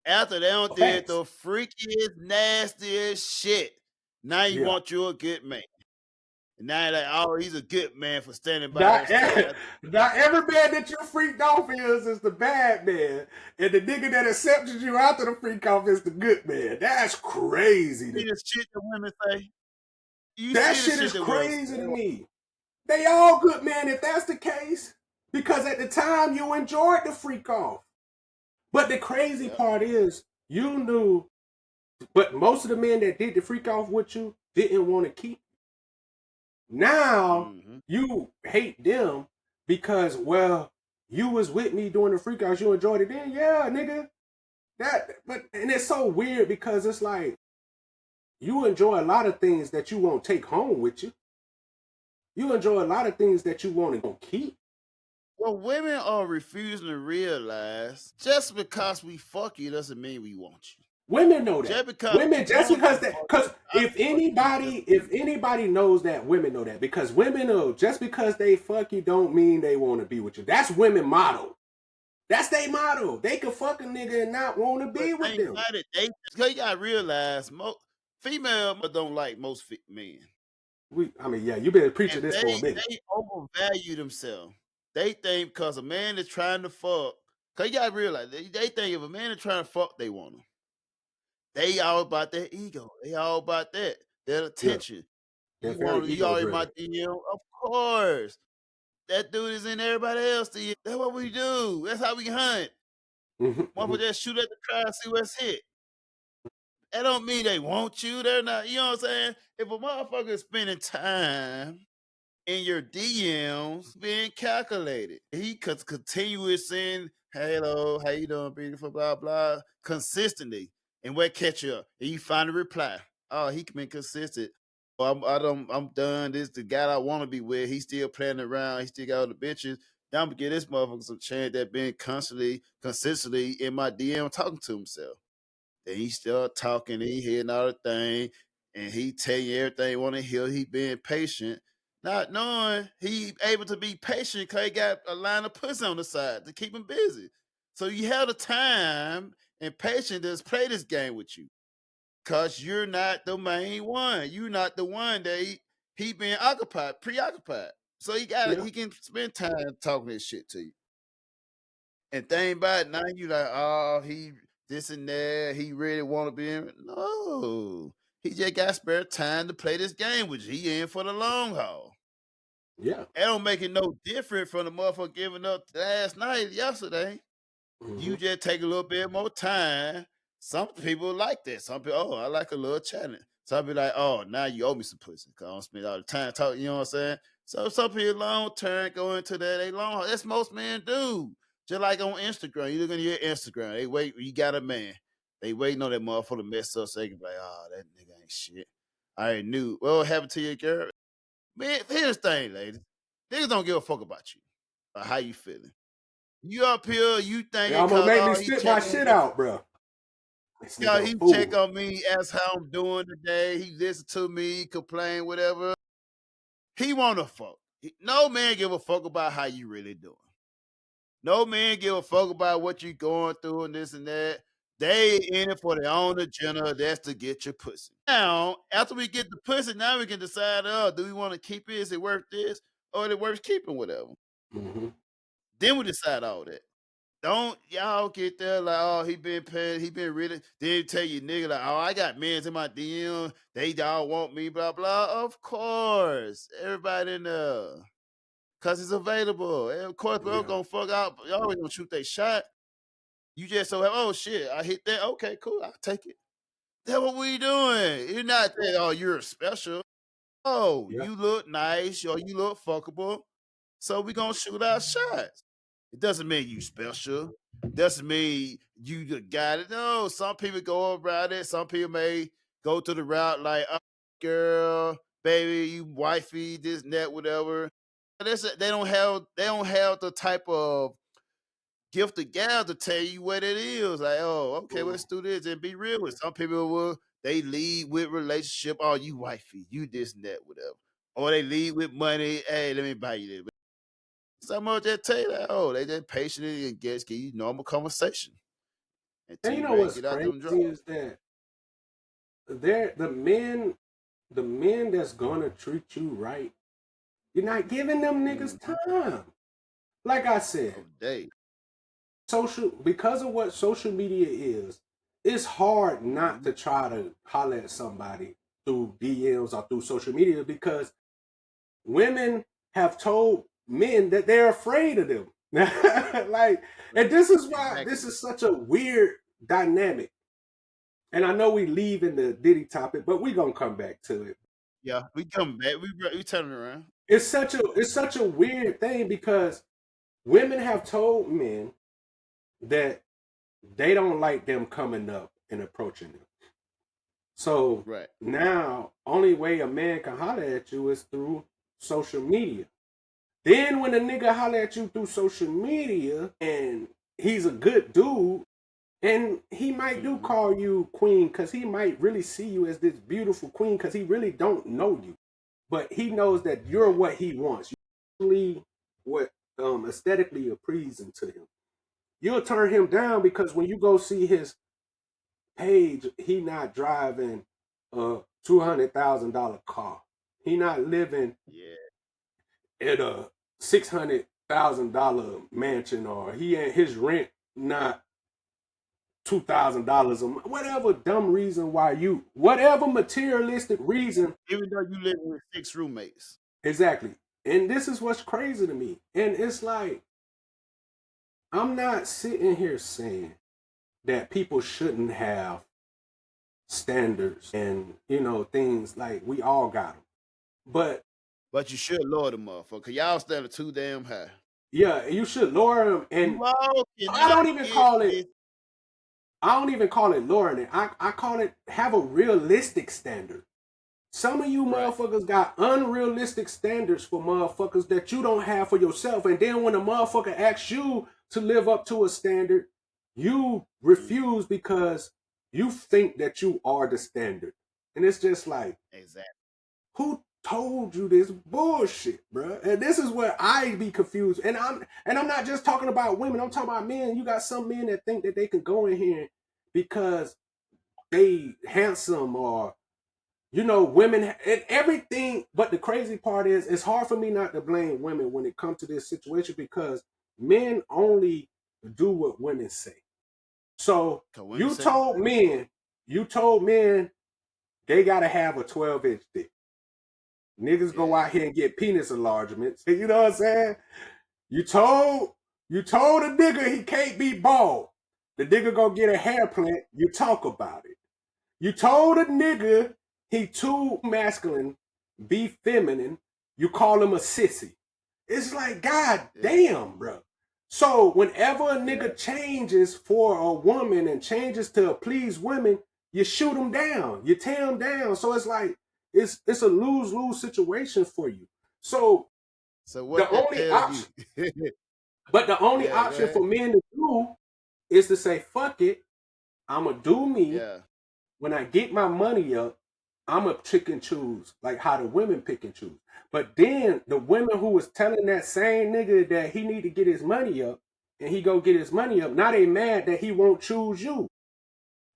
After they don't did Facts. the freakiest, nastiest shit. Now you Yeah. want you a good man. And now you're like, oh, he's a good man for standing by Not, his side. not every man that you freaked off is the bad man, and the nigga that accepted you after the freak off is the good man. That's crazy. You see the shit that women say? You That see the shit is that women crazy say? to me. They all good, man, if that's the case. Because at the time you enjoyed the freak off. But the crazy Yeah. part is you knew, but most of the men that did the freak off with you didn't want to keep you. Now Mhm. you hate them because, well, you was with me during the freak offs, you enjoyed it then. Yeah, nigga. And it's so weird because it's like you enjoy a lot of things that you won't take home with you. You enjoy a lot of things that you want to keep. Well, women are refusing to realize just because we fuck you doesn't mean we want you. Women know that. Just because If anybody knows that, women know that. Because women know just because they fuck you don't mean they want to be with you. That's women motto. That's their motto. They can fuck a nigga and not want to be with them. You gotta realize female don't like most men. You've been preaching And this for a minute. they overvalue themselves. They think because a man is trying to fuck, because you gotta realize they think if a man is trying to fuck, they want him. They all about their ego. They all about that attention. They're You very want you all in my ego-driven. DM? Of course. That dude is in everybody else. That's what we do. That's how we hunt. Motherfucker just shoot at the crowd, see what's hit. That don't mean they want you. They're not. You know what I'm saying? If a motherfucker is spending time in your DMs, being calculated, he could continue saying, "Hello, how you doing, beautiful?" Blah blah, consistently, and what catch you up, and you find a reply. Oh, he been consistent. Oh, I'm done. This the guy I want to be with. He still playing around. He still got all the bitches. Now I'm gonna give this motherfucker some chance that been consistently in my DM talking to himself. Then he start talking, he hearing all the thing, and he tell you everything he want to hear. He being patient, not knowing he able to be patient because he got a line of pussy on the side to keep him busy. So you have the time and patience to play this game with you. Cause you're not the main one. You're not the one that he been preoccupied. So he can spend time talking this shit to you. And think about it, now you like, oh, he this and that, he really want to be in. No. He just got spare time to play this game with you. He in for the long haul. Yeah. It don't make it no different from the motherfucker giving up yesterday. You just take a little bit more time. Some people like that. Some people, oh, I like a little challenge. Some people like, oh, now you owe me some pussy because I don't spend all the time talking, you know what I'm saying? So some people long term go into that. They long haul. That's most men do. Just like on Instagram. You look on your Instagram. They wait, you got a man. They waiting on that motherfucker to mess up so they can be like, oh, that nigga ain't shit. I already knew. Well, what happened to your girl? Man, here's the thing, ladies. Niggas don't give a fuck about you or how you feeling. You up here, you think I'm gonna make me spit my shit out, bro. Yeah, he check on me, ask how I'm doing today. He listen to me, complain, whatever. He wanna fuck. No man give a fuck about how you really doing. No man give a fuck about what you going through and this and that. They in it for their own agenda. That's to get your pussy. Now, after we get the pussy, now we can decide, do we want to keep it? Is it worth this? Or is it worth keeping, whatever? Mm-hmm. Then we decide all that. Don't y'all get there like, oh, he been paid, he been really. Then tell you nigga like, oh, I got men's in my DM, they all want me, blah blah. Of course, everybody in there, cause it's available. And of course, we're Yeah. gonna fuck out. Y'all always gonna shoot their shot. You just so oh shit, I hit that. Okay, cool, I'll take it. That's what we doing. You're not saying, oh, you're special. Oh, Yeah. you look nice, or you look fuckable. So we gonna shoot our shots. It doesn't mean you special. Doesn't mean you the guy that no. Some people go about it. Some people may go to the route like, oh, girl, baby, you wifey, this, and that, whatever. They don't have the type of gift of gab to tell you what it is. Like, oh, okay, let's do this and be real with. Some people will they lead with relationship. Oh, you wifey, you this and that, whatever. Or they lead with money. Hey, let me buy you this. Some of them just tell you that, oh, they just patiently engage, give you normal conversation. And you know what's crazy is that the men that's gonna treat you right, you're not giving them niggas time. Like I said, because of what social media is, it's hard not to try to holler at somebody through DMs or through social media because women have told men that they're afraid of them. Like, and this is why this is such a weird dynamic. And I know we leave in the Diddy topic, but we're gonna come back to it. Yeah, we come back. We turn it around. It's such a weird thing because women have told men that they don't like them coming up and approaching them. So now, only way a man can holler at you is through social media. Then when a nigga holler at you through social media and he's a good dude, and he might do call you queen because he might really see you as this beautiful queen because he really don't know you. But he knows that you're what he wants. You're what aesthetically pleasing to him. You'll turn him down because when you go see his page, he not driving a $200,000 car. He not living at a $600,000 mansion, or his rent not $2,000 a month. Whatever dumb reason whatever materialistic reason. Even though you live with 6 roommates. Exactly. And this is what's crazy to me. And it's like, I'm not sitting here saying that people shouldn't have standards and, things like we all got them. But you should lower the motherfucker. Cause y'all standing too damn high. Yeah, you should lower them. And I don't even call it lowering it. I call it have a realistic standard. Some of you motherfuckers got unrealistic standards for motherfuckers that you don't have for yourself. And then when a motherfucker asks you to live up to a standard, you refuse because you think that you are the standard. And it's just like, who told you this bullshit, bro? And this is where I be confused. And I'm not just talking about women. I'm talking about men. You got some men that think that they can go in here because they handsome or women and everything. But the crazy part is, it's hard for me not to blame women when it comes to this situation because men only do what women say. So you told men they gotta have a 12-inch dick. Niggas go out here and get penis enlargements. You know what I'm saying? You told a nigga he can't be bald. The nigga go get a hair plant. You talk about it. You told a nigga he too masculine, be feminine. You call him a sissy. It's like, God damn, bro. So whenever a nigga changes for a woman and changes to please women, you shoot him down. You tear him down. So it's like, it's a lose-lose situation for you. So what the only option, but the only option for men to do is to say, fuck it, I'ma do me. When I get my money up, I'm a pick and choose, like how the women pick and choose. But then the women who was telling that same nigga that he need to get his money up, and he go get his money up, now they mad that he won't choose you.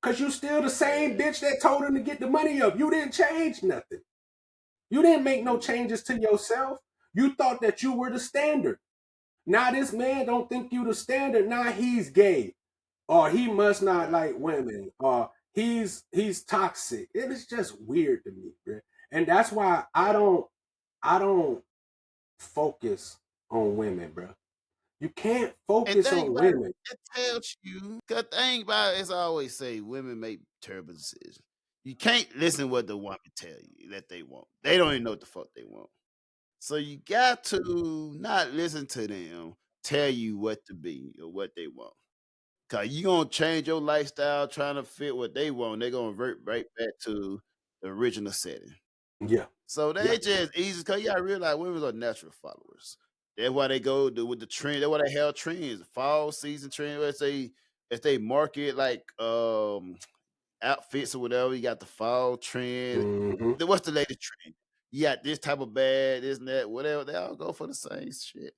Cause you still the same bitch that told him to get the money up. You didn't change nothing. You didn't make no changes to yourself. You thought that you were the standard. Now this man don't think you the standard. Now he's gay, or he must not like women, or he's toxic. It is just weird to me, bro. And that's why I don't focus on women, bro. You can't And focus think on about it, women. it tells you. Cause think about it, as I always say, women make terrible decisions. You can't listen what the woman tell you that they want. They don't even know what the fuck they want. So you got to not listen to them tell you what to be or what they want. Cause you gonna change your lifestyle trying to fit what they want. They're gonna revert right back to the original setting. Yeah, So yeah, they just easy because you gotta realize women are natural followers. That's why they go with the trend. That's why they have trends, fall season trend. As they market like outfits or whatever. You got the fall trend. hmm What's the latest trend? You got this type of bag, this and that, whatever. They all go for the same shit.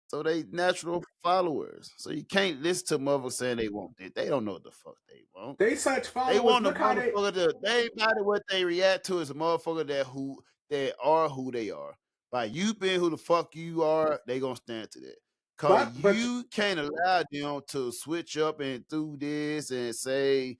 So they natural followers. So you can't listen to motherfuckers saying they want it. They don't know what the fuck they want. they such They followers. want the Look how they. motherfucker to they matter what they react to is a motherfucker that are who they are. By you being who the fuck you are, they gonna stand to that. Cause But you can't allow them to switch up and do this and say,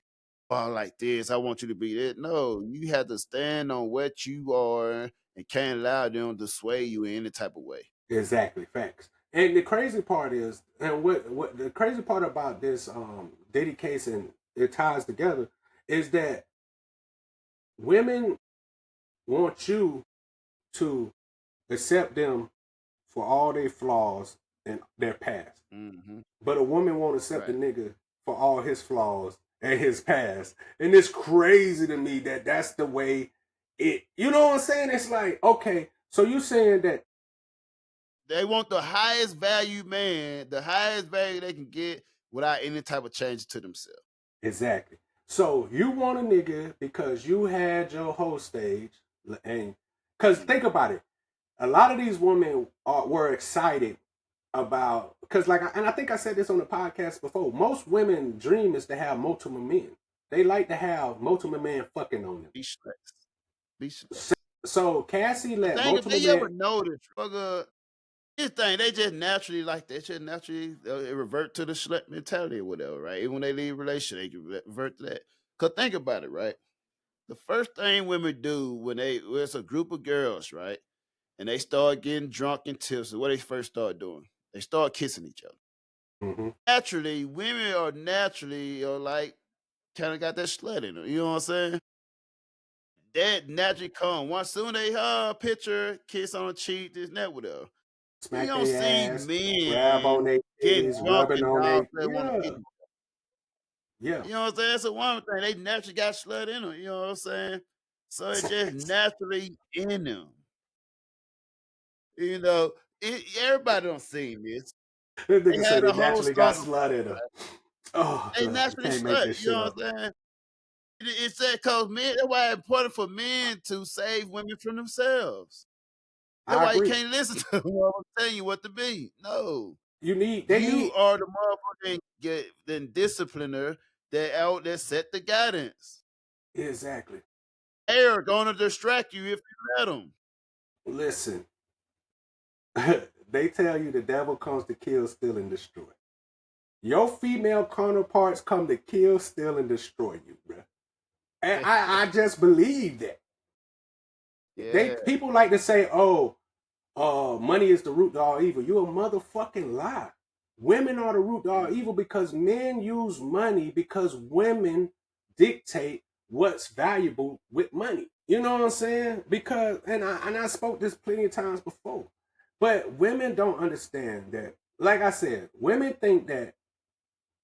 oh, like this, I want you to be this. No, you have to stand on what you are and can't allow them to sway you in any type of way. exactly, facts. And the crazy part is, and what the crazy part about this Diddy case, and it ties together, is that women want you to accept them for all their flaws and their past. Mm-hmm. But a woman won't accept Right. a nigga for all his flaws and his past. And it's crazy to me that that's the way it, you know what I'm saying? It's like, okay, so you saying that, They want the highest value man, the highest value they can get without any type of change to themselves. exactly. So you want a nigga because you had your whole stage, and because think about it, a lot of these women were excited about, because and I think I said this on the podcast before. Most women dream is to have multiple men. They like to have multiple men fucking on them. Be stressed. Be stressed. So Cassie let Thing if multiple they ever men. notice, this thing, they just naturally like that. Just naturally revert to the slut mentality or whatever, right? Even when they leave a relationship, they can revert to that. Cause think about it, right? The first thing women do when it's a group of girls, right? And they start getting drunk and tipsy, what they first start doing? They start kissing each other. Mm-hmm. Naturally, women are naturally like kind of got that slut in them. You know what I'm saying? That naturally come. Once soon they picture, kiss on the cheek, this and that, whatever. You Smack don't see their ass, grab on men their getting titties, drunk rubbing and on all their, that want to get. yeah. You know what I'm saying? That's a woman thing. They naturally got slut in them. You know what I'm saying? So it's just naturally in them. You know, everybody don't see this. This They nigga said had they a whole naturally got song. slut in her. Oh, They God, you naturally can't make slut. this You shit know up. what I'm saying? It's that because men. That's why it's important for men to save women from themselves. That's I why you agree. can't listen to them when I'm telling you what to be. No, They you need, are the motherfucking discipliner that out there set the guidance. exactly. They are gonna distract you if you let them. Listen, they tell you the devil comes to kill, steal, and destroy. Your female counterparts come to kill, steal, and destroy you, bro. And I just believe that. Yeah. People like to say, oh, money is the root to all evil. You're a motherfucking lie. Women are the root to all evil because men use money because women dictate what's valuable with money. You know what I'm saying? Because and I spoke this plenty of times before. But women don't understand that. Like I said, women think that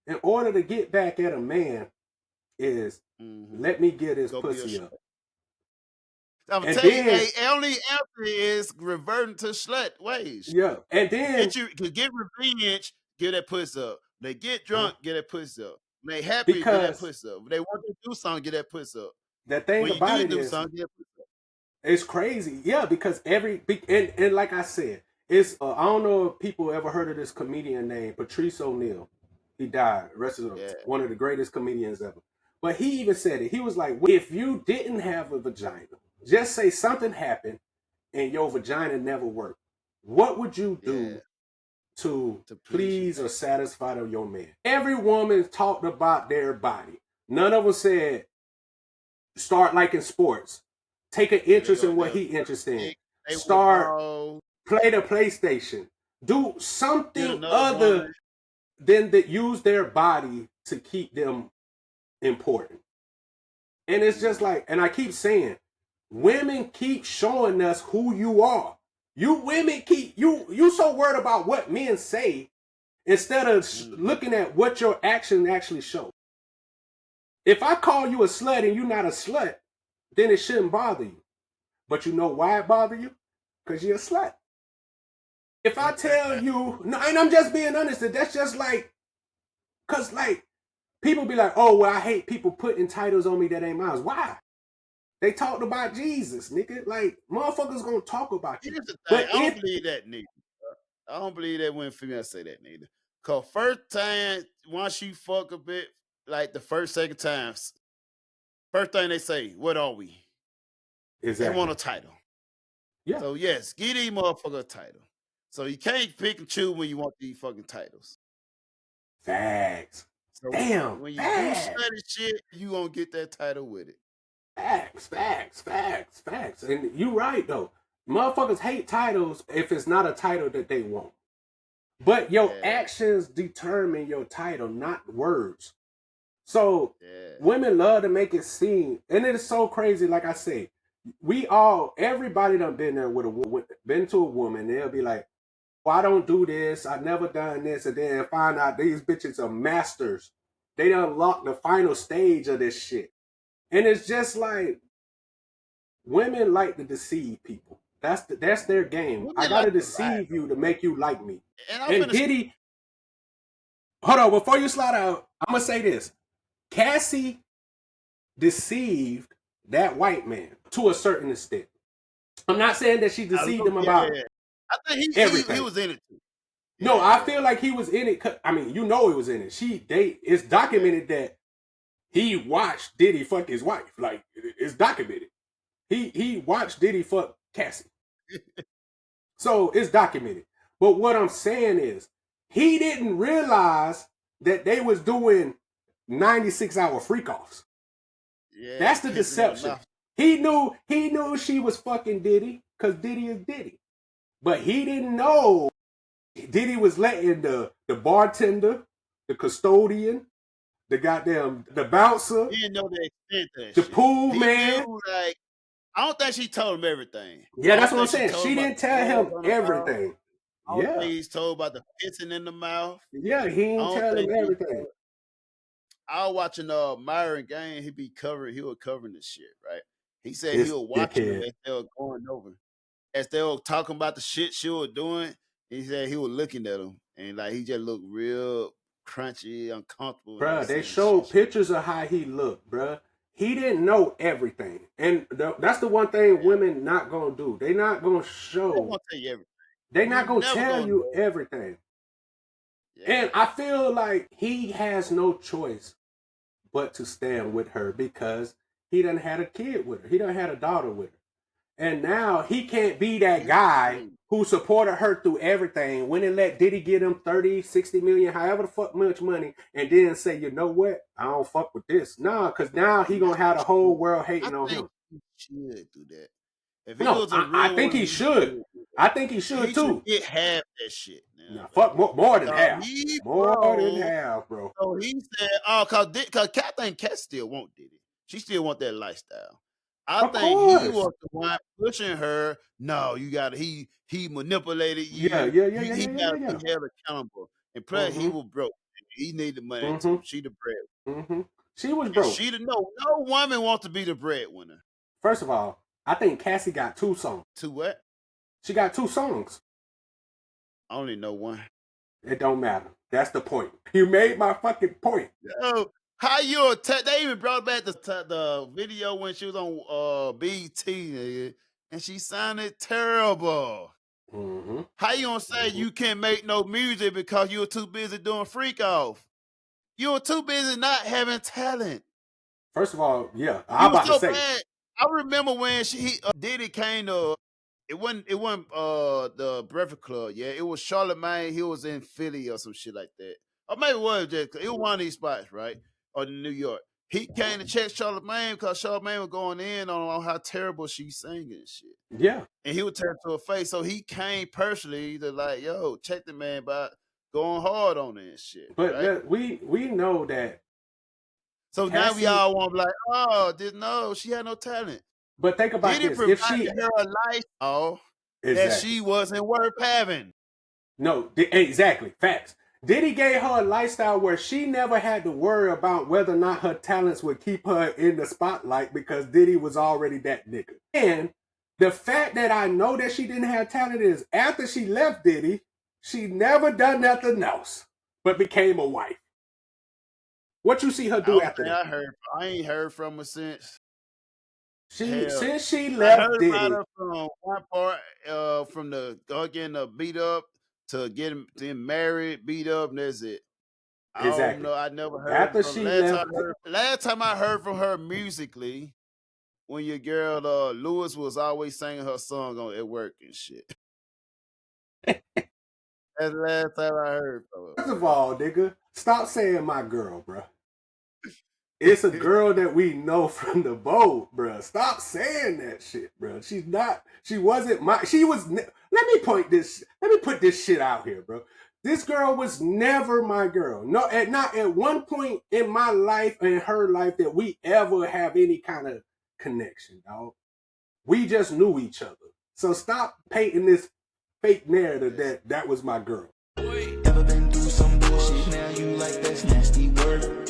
in order to get back at a man is let me get his Go be a pussy up. I'm And telling you, then only answer is reverting to slut ways. yeah, and then Get you to get revenge, get that pussy up. They get drunk, get that pussy up. When they happy, get that because pussy up. When they want to do something, get that pussy up. The thing When you about do it do is, something, it's crazy. Yeah, because and like I said, it's I don't know if people ever heard of this comedian named Patrice O'Neal. He died. Rest of yeah, one of the greatest comedians ever. But he even said it. He was like, if you didn't have a vagina, just say something happened and your vagina never worked, what would you yeah, do to to please you, please or man. satisfy your man? Every woman talked about their body. None of them said start liking sports, take an Yeah, they interest gonna in what never he interested in, they with the start ball, play the PlayStation, do get something another other woman. than that use their body to keep them important. And it's just like, and I keep saying, women keep showing us who you are. You women keep you so worried about what men say instead of looking at what your actions actually show. If I call you a slut and you're not a slut, then it shouldn't bother you. But you know why it bothers you? Because you're a slut. If I tell you, no, and I'm just being honest, that's just like, because like, people be like, oh, well, I hate people putting titles on me that ain't mine. Why? They talked about Jesus, nigga. Like, motherfuckers gonna talk about you. Here's the thing, But I don't believe that neither. I don't believe that when females say that neither. Cause first time, once you fuck a bit, like the second times, first thing they say, what are we? They want exactly. a title. Yeah. So yes, give these motherfucker a title. So you can't pick and choose when you want these fucking titles. Facts. So Damn. when you do Facts. study shit, you gonna get that title with it. Facts. And you right though. Motherfuckers hate titles if it's not a title that they want. But your Yeah, actions determine your title, not words. So yeah. women love to make it seem, and it is so crazy. Like I say, everybody done been there been to a woman. They'll be like, well, I don't do this. I never done this. And then find out these bitches are masters. They done unlocked the final stage of this shit. And it's just like, women like to deceive people. That's their game. I Women like gotta to lie, deceive you to make you like me. and I'm And finna. Diddy, hold on, before you slide out, I'm gonna say this. Cassie deceived that white man to a certain extent. I'm not saying that she deceived him about I think he everything. was in it too. No, I feel like he was in it. I mean, you know he was in it. It's documented that he watched Diddy fuck his wife. Like, it's documented. He watched Diddy fuck Cassie. So it's documented. But what I'm saying is, he didn't realize that they was doing 96-hour freak offs. Yeah, That's the deception. He knew she was fucking Diddy because Diddy is Diddy. But he didn't know Diddy was letting the bartender, the custodian, the bouncer, He didn't know the extent of that the shit. pool He man. knew, like, I don't think she told him everything. Yeah, I that's don't what I'm think saying. told She him about didn't the tell drugs him on the mouth. everything. I don't Yeah. think he's told about the pissing in the mouth. Yeah, he I didn't don't tell him think he everything. told. I was watching Myron Game. He was covering this shit, right? He said he This was watching them dickhead. as they were going over. As they were talking about the shit she was doing, he said he was looking at them and like he just looked real crunchy, uncomfortable. Bruh, they showed pictures of how he looked, bruh. He didn't know everything. And that's the one thing women not gonna do. They not gonna show. They won't tell you everything. They not gonna never tell gonna you know. everything. Yeah. And I feel like he has no choice but to stand with her because he done had a kid with her. He done had a daughter with her. And now he can't be that guy who supported her through everything. When and let Diddy get him 30, 60 million, however the fuck much money, and then say, you know what? I don't fuck with this. Nah, because now he gonna have the whole world hating on him. He should do that. If he was a real I think he should. I think he should too. He should get half that shit. Nah, fuck more than half. More than broke. half, bro. So he said, cause Cat think Cat still want Diddy. She still want that lifestyle. I Of think course. he was the one pushing her. No, you got he manipulated you. Yeah. He got to be held accountable. And plus, he was broke. He needed money too. She the bread. She was broke. She no woman wants to be the breadwinner. First of all, I think Cassie got 2 songs. 2 what? She got 2 songs. I only know one. It don't matter. That's the point. You made my fucking point. No, How you attack? They even brought back the video when she was on BT, nigga, and she sounded terrible. Mm-hmm. How you gonna say you can't make no music because you were too busy doing freak off? You were too busy not having talent. First of all, yeah, You I'm was about to so say. bad. I remember when Diddy came to. It wasn't the Breakfast Club. Yeah, it was Charlamagne. He was in Philly or some shit like that, or maybe it was just it was one of these spots, right? Or New York. He came to check Charlamagne because Charlamagne was going in on how terrible she's singing and shit. Yeah. And he would turn to her face. So he came personally to like, yo, check the man by going hard on it and shit. But right? we know that. So now we all want to be like, oh, no, she had no talent. But think about Did he this. provide If she her a lifestyle that exactly. she wasn't worth having? No, exactly. Facts. Diddy gave her a lifestyle where she never had to worry about whether or not her talents would keep her in the spotlight because Diddy was already that nigga. And the fact that I know that she didn't have talent is after she left Diddy, she never done nothing else but became a wife. What you see her do after that? I ain't heard from her since. Since she left Diddy. I heard about her from one part, from the getting beat up to getting married, beat up, and that's it. Exactly. I don't know. I never heard. After she left, last time I heard from her musically, when your girl Lewis was always singing her song at work and shit. That's the last time I heard from her. First of all, nigga, stop saying my girl, bro. It's a girl that we know from the boat, bro. Stop saying that shit, bro. She wasn't my, let me put this shit out here, bro. This girl was never my girl. No, not at one point in my life and her life that we ever have any kind of connection, dog. We just knew each other. So stop painting this fake narrative that was my girl. Ever been through some bullshit, now you like that's nasty word.